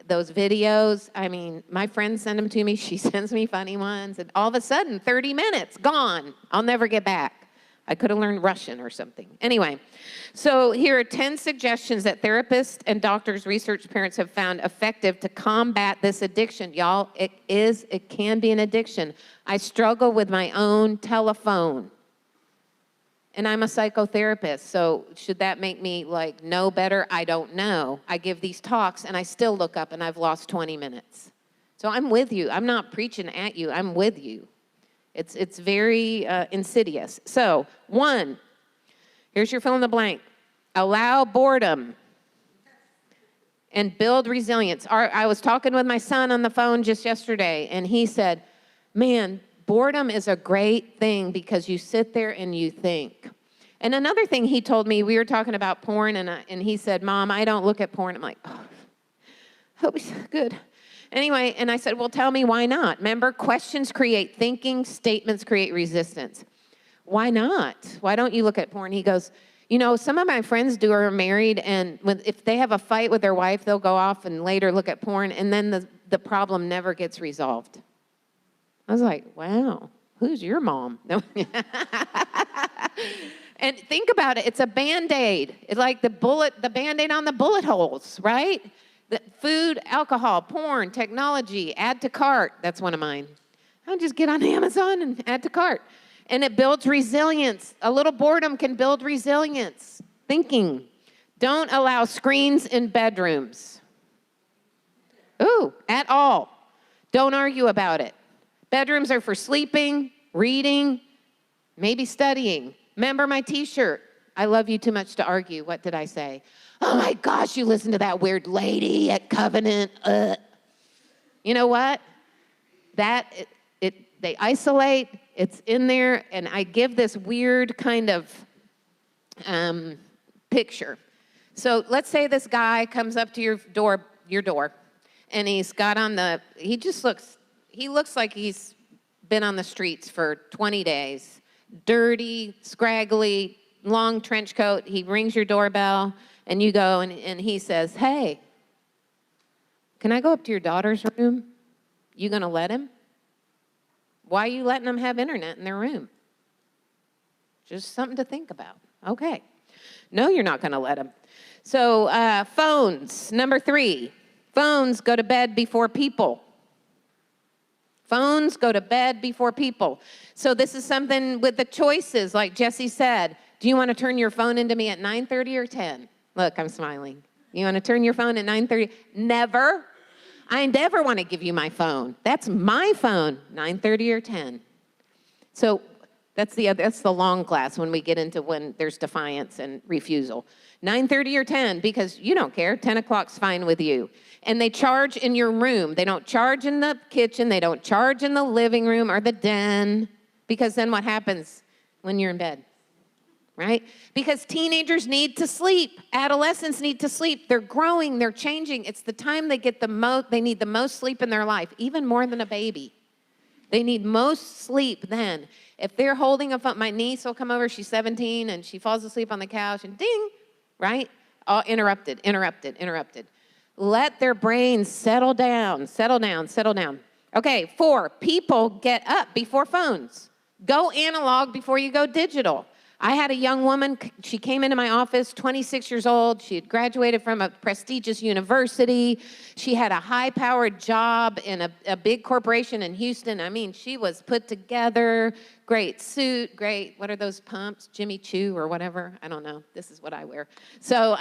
Those videos, I mean, my friends send them to me. She sends me funny ones, and all of a sudden, 30 minutes, gone. I'll never get back. I could have learned Russian or something. Anyway, so here are 10 suggestions that therapists and doctors, research parents have found effective to combat this addiction. Y'all, it can be an addiction. I struggle with my own telephone. And I'm a psychotherapist, so should that make me know better? I don't know. I give these talks and I still look up and I've lost 20 minutes. So I'm with you. I'm not preaching at you. I'm with you. It's very insidious. So 1, here's your fill in the blank. Allow boredom and build resilience. I was talking with my son on the phone just yesterday, and he said, man, boredom is a great thing because you sit there and you think. And another thing he told me, we were talking about porn, and he said, Mom, I don't look at porn. I'm like, oh, hope he's good. Anyway, and I said, well, tell me why not? Remember, questions create thinking, statements create resistance. Why not? Why don't you look at porn? He goes, some of my friends are married, and if they have a fight with their wife, they'll go off and later look at porn, and then the problem never gets resolved. I was like, wow, who's your mom? And think about it. It's a Band-Aid. It's like the Band-Aid on the bullet holes, right? The food, alcohol, porn, technology, add to cart. That's one of mine. I just get on Amazon and add to cart. And it builds resilience. A little boredom can build resilience. Thinking. Don't allow screens in bedrooms. Ooh, at all. Don't argue about it. Bedrooms are for sleeping, reading, maybe studying. Remember my t-shirt. I love you too much to argue. What did I say? Oh my gosh, you listen to that weird lady at Covenant. You know what? They isolate, it's in there, and I give this weird kind of picture. So let's say this guy comes up to your door, and he's got on he looks like he's been on the streets for 20 days. Dirty, scraggly, long trench coat. He rings your doorbell, and you go, and he says, hey, can I go up to your daughter's room? You gonna let him? Why are you letting them have internet in their room? Just something to think about. Okay. No, you're not gonna let him. So phones, number 3. Phones go to bed before people. Phones go to bed before people. So this is something with the choices, like Jesse said. Do you want to turn your phone into me at 9:30 or 10? Look, I'm smiling. You want to turn your phone at 9:30? Never. I never want to give you my phone. That's my phone, 9:30 or 10. So that's the long class when we get into when there's defiance and refusal. 9:30 or 10, because you don't care. 10 o'clock's fine with you. And they charge in your room. They don't charge in the kitchen. They don't charge in the living room or the den. Because then what happens when you're in bed? Right? Because teenagers need to sleep. Adolescents need to sleep. They're growing, they're changing. It's the time they get they need the most sleep in their life, even more than a baby. They need most sleep then. If they're holding a phone, my niece will come over, she's 17, and she falls asleep on the couch, and ding, right? Oh, interrupted. Let their brains settle down. Okay, 4, people get up before phones. Go analog before you go digital. I had a young woman, she came into my office, 26 years old. She had graduated from a prestigious university. She had a high-powered job in a big corporation in Houston. I mean, she was put together, great suit, great, what are those pumps? Jimmy Choo or whatever? I don't know. This is what I wear. So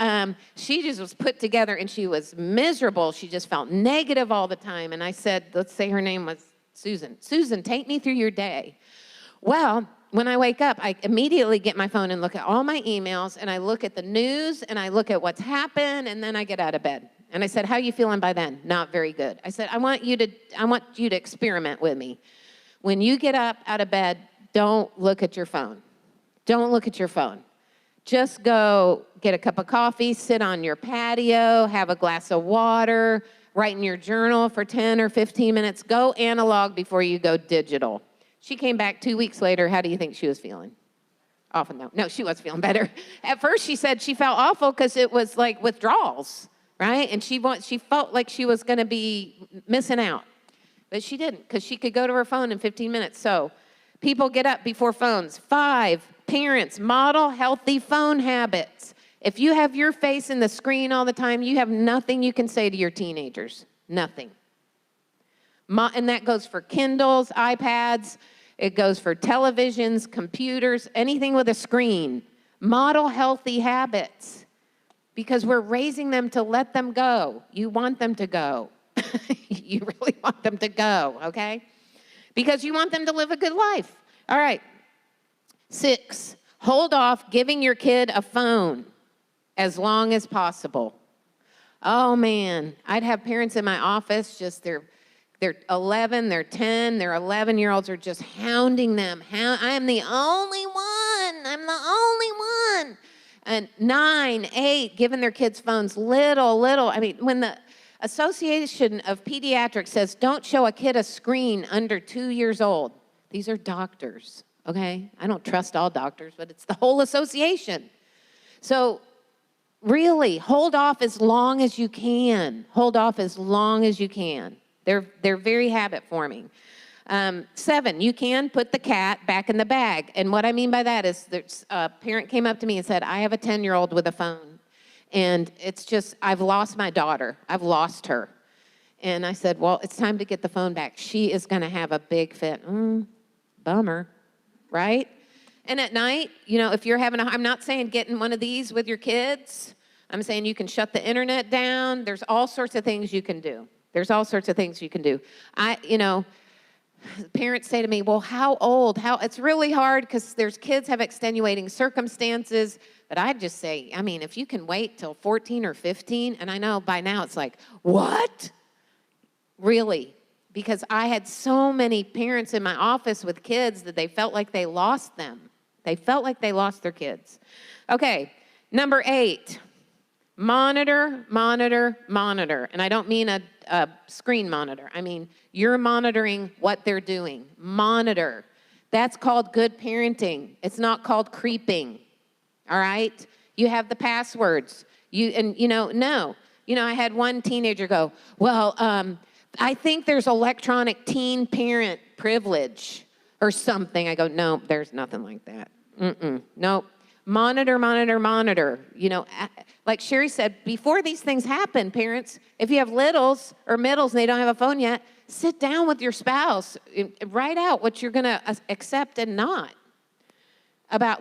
she just was put together, and she was miserable. She just felt negative all the time. And I said, let's say her name was Susan. Susan, take me through your day. Well, when I wake up, I immediately get my phone and look at all my emails, and I look at the news, and I look at what's happened, and then I get out of bed. And I said, how are you feeling by then? Not very good. I said, I want you to experiment with me. When you get up out of bed, don't look at your phone. Don't look at your phone. Just go get a cup of coffee, sit on your patio, have a glass of water, write in your journal for 10 or 15 minutes. Go analog before you go digital. She came back 2 weeks later. How do you think she was feeling? Awful, no. No, she was feeling better. At first, she said she felt awful because it was like withdrawals, right? And she felt like she was going to be missing out. But she didn't, because she could go to her phone in 15 minutes. So people get up before phones. 5, parents, model healthy phone habits. If you have your face in the screen all the time, you have nothing you can say to your teenagers. Nothing. And that goes for Kindles, iPads. It goes for televisions, computers, anything with a screen. Model healthy habits, because we're raising them to let them go. You want them to go. You really want them to go, okay? Because you want them to live a good life. All right. 6, hold off giving your kid a phone as long as possible. Oh, man. I'd have parents in my office, just they're 11, they're 10, their 11-year-olds are just hounding them. I am the only one. I'm the only one. And 9, 8, giving their kids phones little. I mean, when the Association of Pediatrics says don't show a kid a screen under 2 years old, these are doctors, okay? I don't trust all doctors, but it's the whole association. So really, hold off as long as you can. Hold off as long as you can. They're very habit forming. 7, you can put the cat back in the bag. And what I mean by that is a parent came up to me and said, I have a 10-year-old with a phone. And it's just, I've lost my daughter. I've lost her. And I said, well, it's time to get the phone back. She is going to have a big fit. Bummer, right? And at night, if you're I'm not saying getting one of these with your kids. I'm saying you can shut the internet down. There's all sorts of things you can do. Parents say to me, well, how old? It's really hard because there's kids have extenuating circumstances. But I'd just say, if you can wait till 14 or 15, and I know by now it's like, what? Really? Because I had so many parents in my office with kids that they felt like they lost them. They felt like they lost their kids. Okay, number 8. Monitor. And I don't mean a screen monitor. I mean, you're monitoring what they're doing. Monitor. That's called good parenting. It's not called creeping. All right? You have the passwords. No. I had one teenager go, well, I think there's electronic teen parent privilege or something. I go, no, there's nothing like that. Nope. Monitor. Like Sherry said, before these things happen, parents, if you have littles or middles and they don't have a phone yet, sit down with your spouse, write out what you're going to accept and not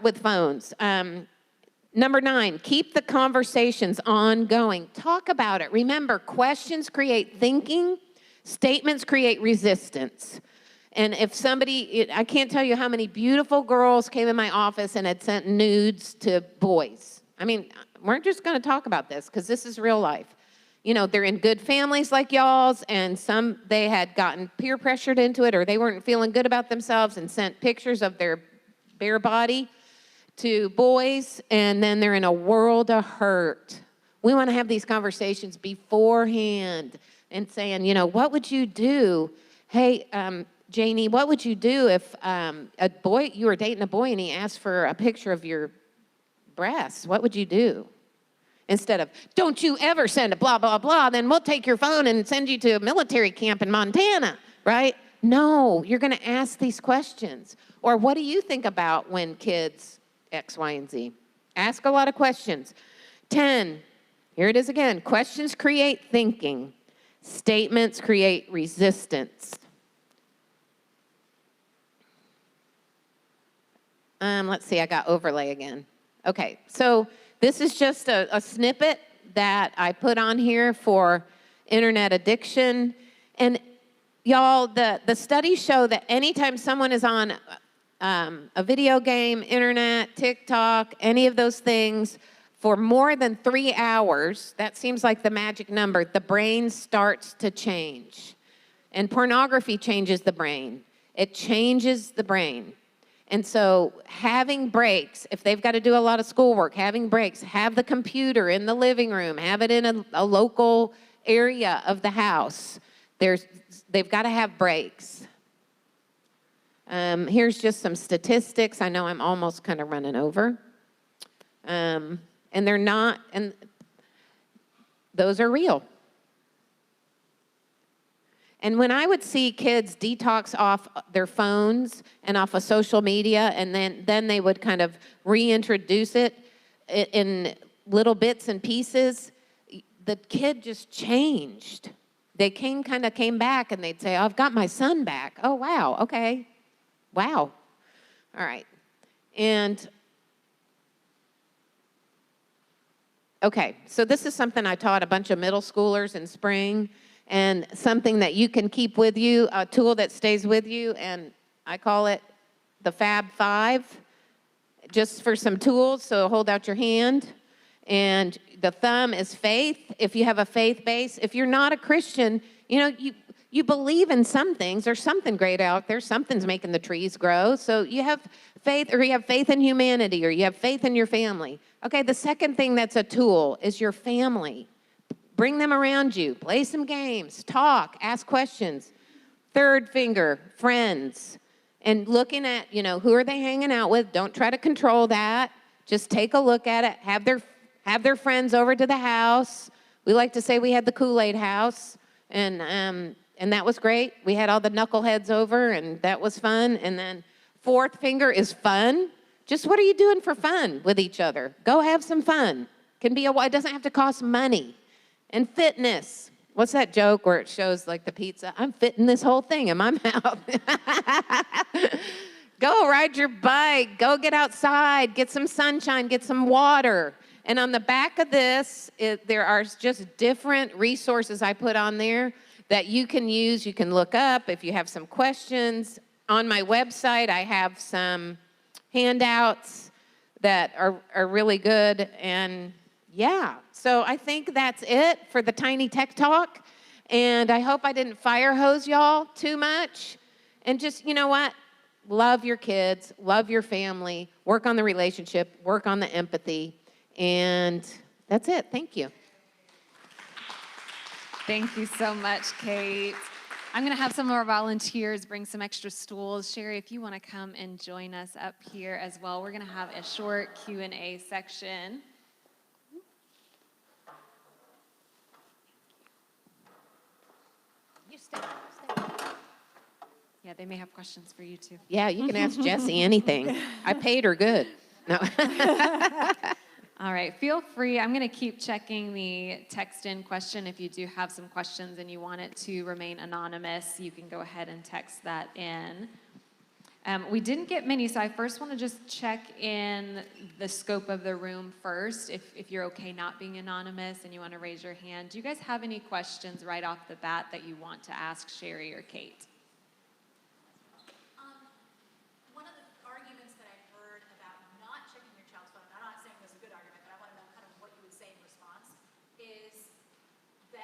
with phones. Number 9, keep the conversations ongoing. Talk about it. Remember, questions create thinking, statements create resistance. And if I can't tell you how many beautiful girls came in my office and had sent nudes to boys. We're just going to talk about this because this is real life. you know, they're in good families like y'all's, and some, they had gotten peer pressured into it, or they weren't feeling good about themselves and sent pictures of their bare body to boys, and then they're in a world of hurt. We want to have these conversations beforehand and saying, you know, what would you do? Hey, Janie, what would you do if you were dating a boy and he asked for a picture of your breasts? What would you do? Instead of, don't you ever send a blah, blah, blah, then we'll take your phone and send you to a military camp in Montana, right? No, you're going to ask these questions. Or what do you think about when kids X, Y, and Z? Ask a lot of questions. 10, here it is again. Questions create thinking. Statements create resistance. Let's see, I got overlay again. Okay, so this is just a snippet that I put on here for internet addiction. And y'all, the studies show that anytime someone is on a video game, internet, TikTok, any of those things, for more than 3 hours, that seems like the magic number, the brain starts to change. And pornography changes the brain. It changes the brain. And so having breaks, if they've got to do a lot of schoolwork, having breaks, have the computer in the living room, have it in a local area of the house. They've got to have breaks. Here's just some statistics. I know I'm almost kind of running over. And they're not, and those are real. And when I would see kids detox off their phones and off of social media, and then they would kind of reintroduce it in little bits and pieces, the kid just changed. They came back and they'd say, oh, I've got my son back. Oh, wow, okay. Wow. All right. And, okay, so this is something I taught a bunch of middle schoolers in spring, and something that you can keep with you, a tool that stays with you, and I call it the Fab Five, just for some tools, so hold out your hand. And the thumb is faith, if you have a faith base. If you're not a Christian, you know, you believe in some things. There's something great out there. Something's making the trees grow. So you have faith, or you have faith in humanity, or you have faith in your family. Okay, the second thing that's a tool is your family. Bring them around you, play some games, talk, ask questions. Third finger, friends. And looking at, you know, who are they hanging out with? Don't try to control that. Just take a look at it. Have their friends over to the house. We like to say we had the Kool-Aid house, and that was great. We had all the knuckleheads over, and that was fun. And then fourth finger is fun. Just what are you doing for fun with each other? Go have some fun. It doesn't have to cost money. And fitness. What's that joke where it shows like the pizza? I'm fitting this whole thing in my mouth. Go ride your bike. Go get outside. Get some sunshine. Get some water. And on the back of this, there are just different resources I put on there that you can use. You can look up if you have some questions. On my website, I have some handouts that are really good. And yeah, so I think that's it for the Tiny Tech Talk. And I hope I didn't fire hose y'all too much. And just, you know what? Love your kids, love your family, work on the relationship, work on the empathy. And that's it. Thank you. Thank you so much, Kate. I'm going to have some of our volunteers bring some extra stools. Sherry, if you want to come and join us up here as well, we're going to have a short Q&A section. You stay. Yeah, they may have questions for you too. Yeah, you can ask Jessie anything. I paid her good. No. All right, feel free. I'm going to keep checking the text-in question. If you do have some questions and you want it to remain anonymous, you can go ahead and text that in. We didn't get many, so I first want to just check in the scope of the room first, if you're okay not being anonymous and you want to raise your hand. Do you guys have any questions right off the bat that you want to ask Sherry or Kate? One of the arguments that I've heard about not checking your child's phone, I'm not saying this is a good argument, but I want to know kind of what you would say in response, is that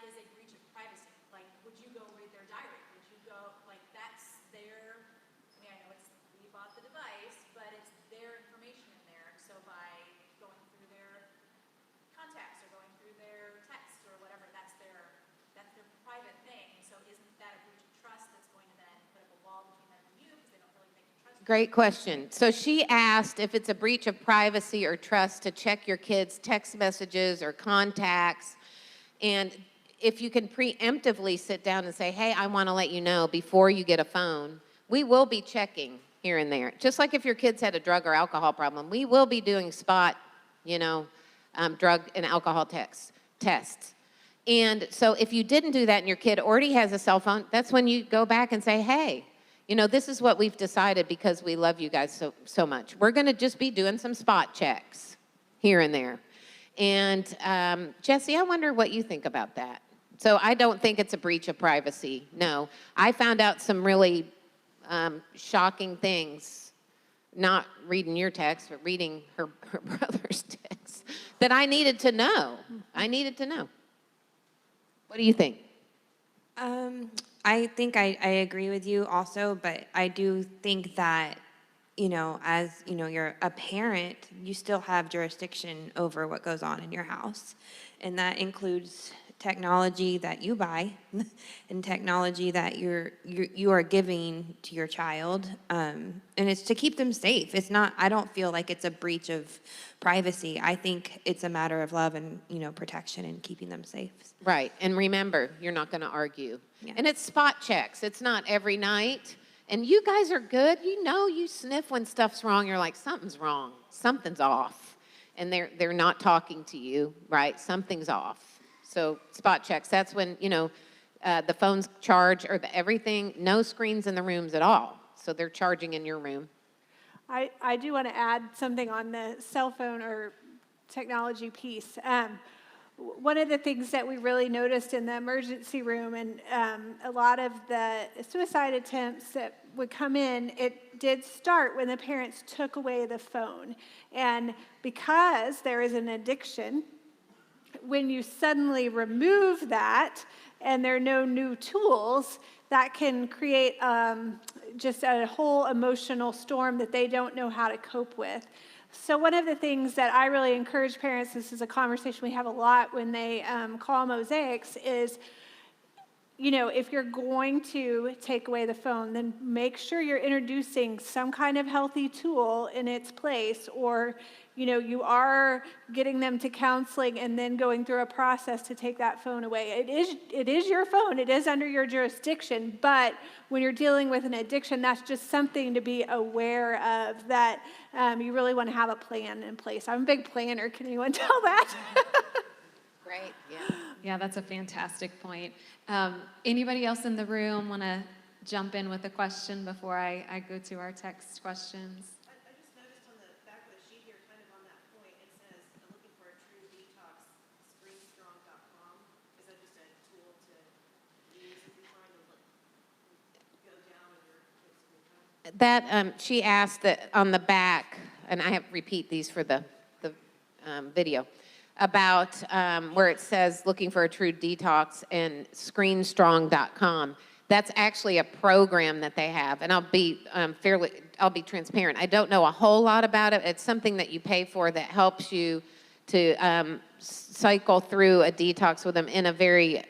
is a breach of privacy? Like, would you go read their diary? Would you go, like, that's their, I mean, I know it's, we bought the device, but it's their information in there. So by going through their contacts or going through their texts or whatever, that's their private thing. So isn't that a breach of trust that's going to then put up a wall between them and you because they don't feel like they can trust you? Great question. So she asked if it's a breach of privacy or trust to check your kids' text messages or contacts, and if you can preemptively sit down and say, hey, I want to let you know before you get a phone, we will be checking here and there. Just like if your kids had a drug or alcohol problem, we will be doing spot, drug and alcohol tests. And so if you didn't do that and your kid already has a cell phone, that's when you go back and say, hey, this is what we've decided because we love you guys so much. We're going to just be doing some spot checks here and there. And Jesse, I wonder what you think about that. So I don't think it's a breach of privacy. No. I found out some really shocking things, not reading your text, but reading her brother's text, that I needed to know. I needed to know. What do you think? I think I agree with you also, but I do think that, as, you're a parent, you still have jurisdiction over what goes on in your house. And that includes technology that you buy and technology that you are giving to your child. And it's to keep them safe. It's not, I don't feel like it's a breach of privacy. I think it's a matter of love and, protection and keeping them safe. Right. And remember, you're not going to argue. Yeah. And it's spot checks. It's not every night. And you guys are good. You sniff when stuff's wrong. You're like, something's wrong. Something's off. And they're not talking to you, right? Something's off. So spot checks, that's when, the phones charge or everything, no screens in the rooms at all. So they're charging in your room. I do want to add something on the cell phone or technology piece. One of the things that we really noticed in the emergency room and a lot of the suicide attempts that would come in, it did start when the parents took away the phone. And because there is an addiction, when you suddenly remove that and there are no new tools, that can create just a whole emotional storm that they don't know how to cope with. So one of the things that I really encourage parents, this is a conversation we have a lot when they call mosaics, is, if you're going to take away the phone, then make sure you're introducing some kind of healthy tool in its place, or, you are getting them to counseling and then going through a process to take that phone away. It is your phone. It is under your jurisdiction. But when you're dealing with an addiction, that's just something to be aware of, that you really want to have a plan in place. I'm a big planner. Can anyone tell that? Great, yeah. Yeah, that's a fantastic point. Anybody else in the room want to jump in with a question before I go to our text questions? I just noticed on the back of the sheet here, kind of on that point, it says, looking for a true detox, screenstrong.com. Is that just a tool to use if you're trying to go down with your kids' That, she asked that on the back, and I have repeat these for the video, about where it says looking for a true detox and screenstrong.com. That's actually a program that they have, and I'll be transparent. I don't know a whole lot about it. It's something that you pay for that helps you to cycle through a detox with them in a very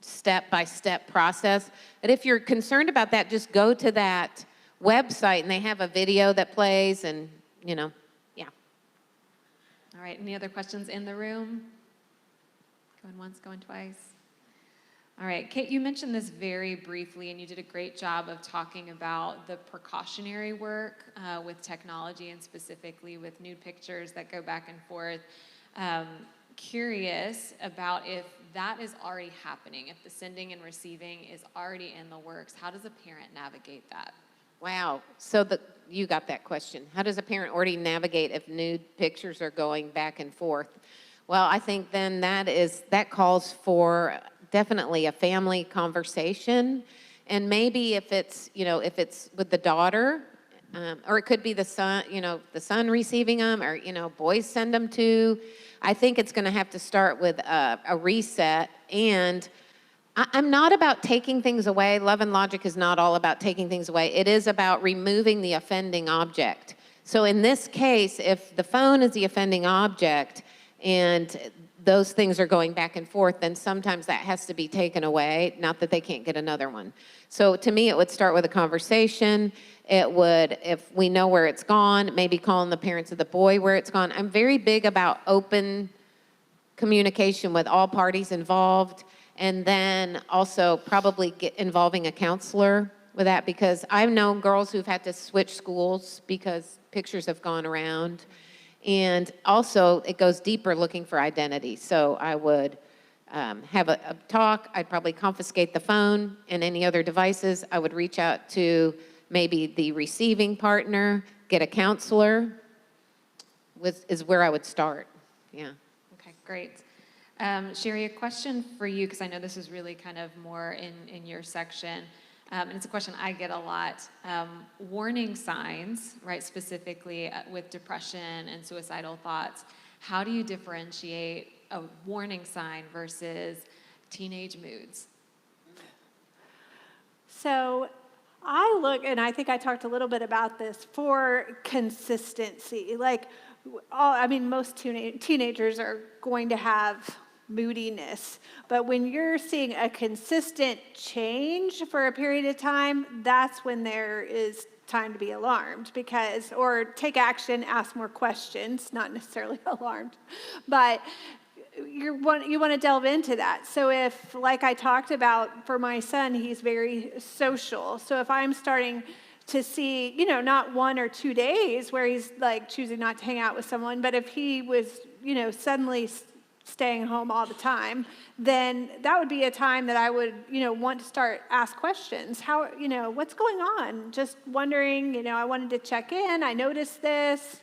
step-by-step process. But if you're concerned about that, just go to that website, and they have a video that plays, and yeah. All right, any other questions in the room? Going once, going twice. All right, Kate, you mentioned this very briefly, and you did a great job of talking about the precautionary work with technology and specifically with nude pictures that go back and forth. Curious about if that is already happening, if the sending and receiving is already in the works. How does a parent navigate that? Wow. So you got that question. How does a parent already navigate if nude pictures are going back and forth? Well, I think then that calls for definitely a family conversation. And maybe if it's with the daughter, Or it could be the son, the son receiving them, or, boys send them to. I think it's going to have to start with a reset. And I'm not about taking things away. Love and logic is not all about taking things away. It is about removing the offending object. So in this case, if the phone is the offending object and those things are going back and forth, then sometimes that has to be taken away, not that they can't get another one. So to me, it would start with a conversation. It would, if we know where it's gone, maybe calling the parents of the boy where it's gone. I'm very big about open communication with all parties involved, and then also probably involving a counselor with that, because I've known girls who've had to switch schools because pictures have gone around. And also, it goes deeper looking for identity. So I would have a talk. I'd probably confiscate the phone and any other devices. I would reach out to maybe the receiving partner, get a counselor, is where I would start. Yeah. Okay, great. Sherry, a question for you, because I know this is really kind of more in your section. And it's a question I get a lot. Warning signs, right, specifically with depression and suicidal thoughts. How do you differentiate a warning sign versus teenage moods? So I look, and I think I talked a little bit about this, for consistency. Like, most teenagers are going to have moodiness. But when you're seeing a consistent change for a period of time, that's when there is time to be alarmed, or take action, ask more questions, not necessarily alarmed. But you want to delve into that. So if, like I talked about for my son, he's very social. So if I'm starting to see, not 1 or 2 days where he's like choosing not to hang out with someone, but if he was, suddenly staying home all the time, then that would be a time that I would, want to start ask questions. How, what's going on? Just wondering, I wanted to check in. I noticed this,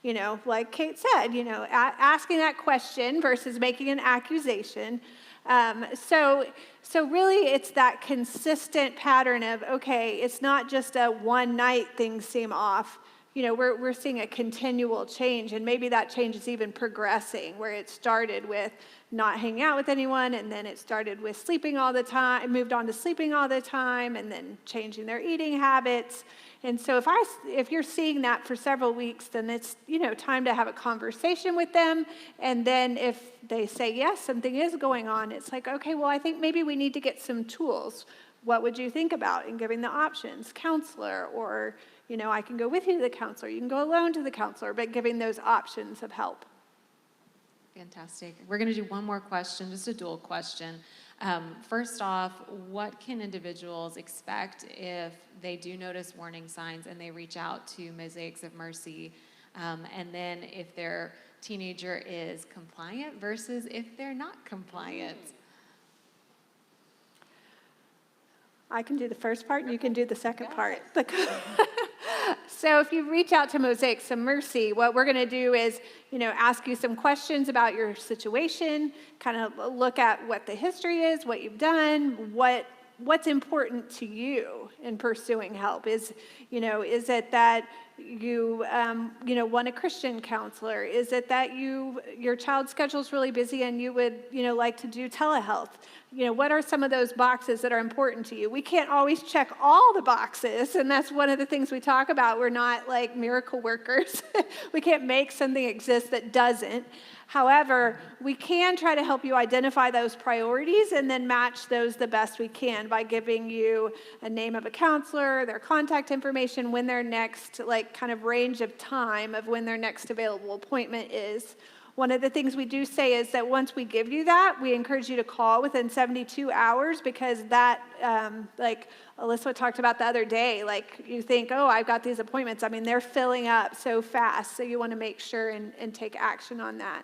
like Kate said, asking that question versus making an accusation. So really it's that consistent pattern of, okay, it's not just a one night things seem off. We're seeing a continual change, and maybe that change is even progressing, where it started with not hanging out with anyone, and then it started with sleeping all the time, moved on to sleeping all the time, and then changing their eating habits. And so if you're seeing that for several weeks, then it's, time to have a conversation with them. And then if they say, yes, something is going on, it's like, okay, well, I think maybe we need to get some tools. What would you think about? And giving the options, counselor, or, I can go with you to the counselor. You can go alone to the counselor, but giving those options of help. Fantastic. We're going to do one more question, just a dual question. First off, what can individuals expect if they do notice warning signs and they reach out to Mosaics of Mercy? And then if their teenager is compliant versus if they're not compliant? I can do the first part, and you can do the second part. So if you reach out to Mosaics of Mercy, what we're going to do is, ask you some questions about your situation, kind of look at what the history is, what you've done, what's important to you in pursuing help. Is it that you, want a Christian counselor? Is it that your child's schedule is really busy and you would, like to do telehealth? What are some of those boxes that are important to you? We can't always check all the boxes, and that's one of the things we talk about. We're not like miracle workers. We can't make something exist that doesn't. However, we can try to help you identify those priorities and then match those the best we can by giving you a name of a counselor, their contact information, when their next, kind of range of time of when their next available appointment is. One of the things we do say is that once we give you that, we encourage you to call within 72 hours, because that, like Alyssa talked about the other day, you think, oh, I've got these appointments. They're filling up so fast, so you want to make sure and take action on that.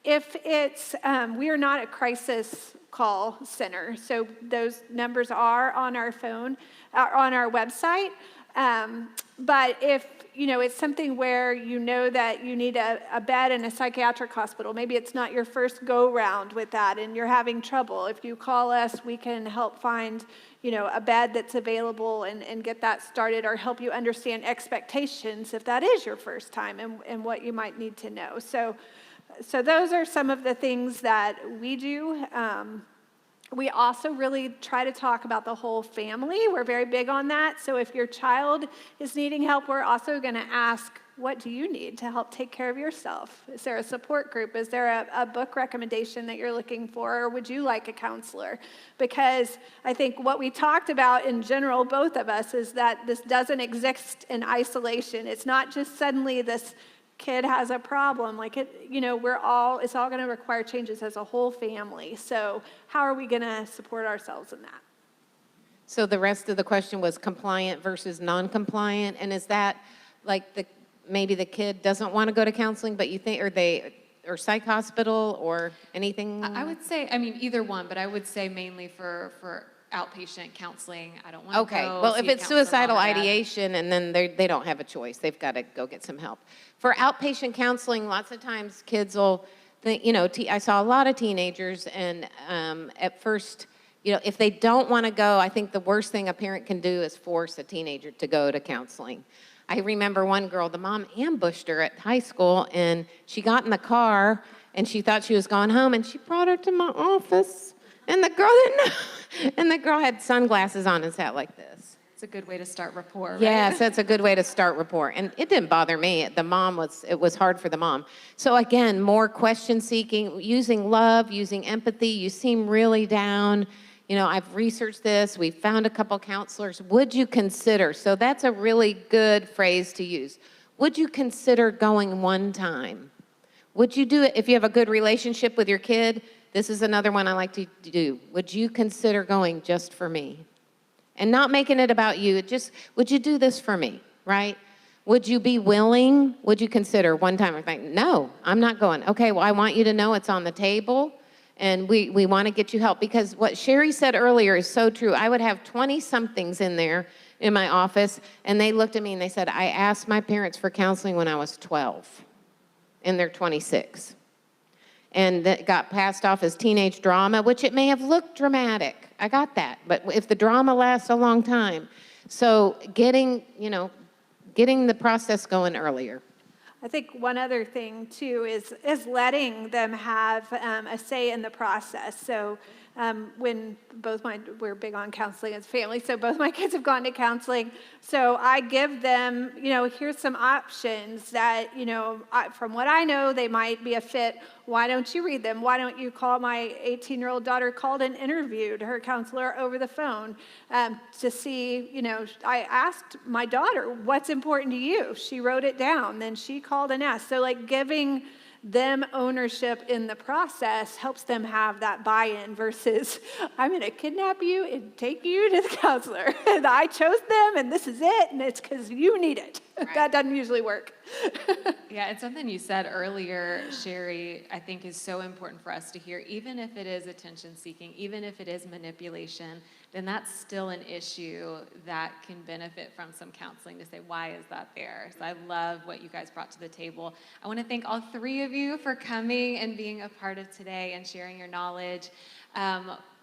If it's, we are not a crisis call center, so those numbers are on our phone, on our website. But if it's something where you know that you need a bed in a psychiatric hospital. Maybe it's not your first go-round with that and you're having trouble. If you call us, we can help find, a bed that's available and get that started, or help you understand expectations if that is your first time and what you might need to know. So those are some of the things that we do. We also really try to talk about the whole family. We're very big on that. So if your child is needing help, we're also going to ask, what do you need to help take care of yourself? Is there a support group? Is there a book recommendation that you're looking for? Or would you like a counselor? Because I think what we talked about in general, both of us, is that this doesn't exist in isolation. It's not just suddenly this kid has a problem. It's all going to require changes as a whole family. So how are we going to support ourselves in that? So the rest of the question was compliant versus non-compliant. And is that maybe the kid doesn't want to go to counseling, but you think, or psych hospital or anything? I would say, either one, but I would say mainly for outpatient counseling. I don't want to Okay, go well, see if a it's counselor, suicidal mom or dad. ideation, and then they don't have a choice. They've got to go get some help. For outpatient counseling, lots of times kids will think, I saw a lot of teenagers, and at first, if they don't want to go, I think the worst thing a parent can do is force a teenager to go to counseling. I remember one girl, the mom ambushed her at high school, and she got in the car, and she thought she was going home, and she brought her to my office, and the girl didn't know. And the girl had sunglasses on and sat like this. It's a good way to start rapport, right? Yes, that's a good way to start rapport. And it didn't bother me. It was hard for the mom. So again, more question seeking, using love, using empathy. You seem really down. I've researched this. We found a couple counselors. Would you consider? So that's a really good phrase to use. Would you consider going one time? Would you do it if you have a good relationship with your kid? This is another one I like to do. Would you consider going just for me? And not making it about you. Would you do this for me, right? Would you be willing? Would you consider one time? I'm like, no, I'm not going. Okay, well, I want you to know it's on the table, and we want to get you help. Because what Sherry said earlier is so true. I would have 20-somethings in there in my office, and they looked at me and they said, I asked my parents for counseling when I was 12, and they're 26. And that got passed off as teenage drama, which it may have looked dramatic. I got that. But if the drama lasts a long time, so getting the process going earlier. I think one other thing too is letting them have a say in the process. So when we're big on counseling as family, so both my kids have gone to counseling. So I give them, here's some options that, from what I know, they might be a fit. Why don't you read them? Why don't you call? My 18-year-old daughter called and interviewed her counselor over the phone to see, I asked my daughter, what's important to you? She wrote it down. Then she called and asked. So giving them ownership in the process helps them have that buy-in versus I'm going to kidnap you and take you to the counselor. And I chose them and this is it and it's because you need it. Right. That doesn't usually work. Yeah, and something you said earlier, Sherry, I think is so important for us to hear. Even if it is attention seeking, even if it is manipulation, then that's still an issue that can benefit from some counseling to say, why is that there? So I love what you guys brought to the table. I want to thank all three of you for coming and being a part of today and sharing your knowledge.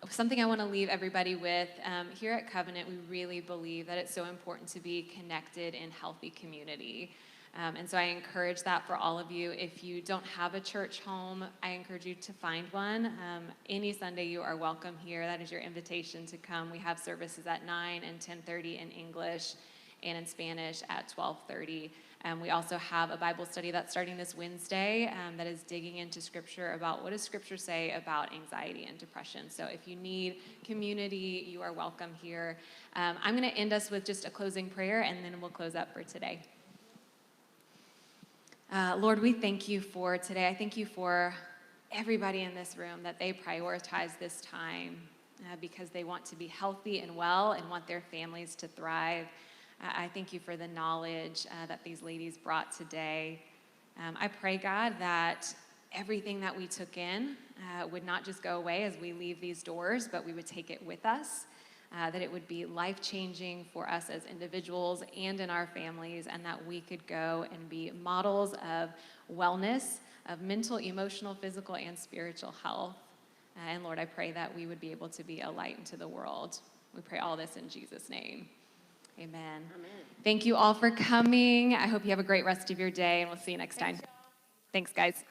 Something I want to leave everybody with, here at Covenant, we really believe that it's so important to be connected in healthy community. And so I encourage that for all of you. If you don't have a church home, I encourage you to find one. Any Sunday you are welcome here. That is your invitation to come. We have services at 9 and 10:30 in English and in Spanish at 12:30. We also have a Bible study that's starting this Wednesday that is digging into Scripture about what does Scripture say about anxiety and depression. So if you need community, you are welcome here. I'm going to end us with just a closing prayer, and then we'll close up for today. Lord, we thank you for today. I thank you for everybody in this room, that they prioritize this time because they want to be healthy and well and want their families to thrive. I thank you for the knowledge that these ladies brought today. I pray, God, that everything that we took in would not just go away as we leave these doors, but we would take it with us. that it would be life-changing for us as individuals and in our families, and that we could go and be models of wellness, of mental, emotional, physical, and spiritual health. And Lord, I pray that we would be able to be a light into the world. We pray all this in Jesus' name. Amen. Thank you all for coming. I hope you have a great rest of your day, and we'll see you next time. Thanks, guys.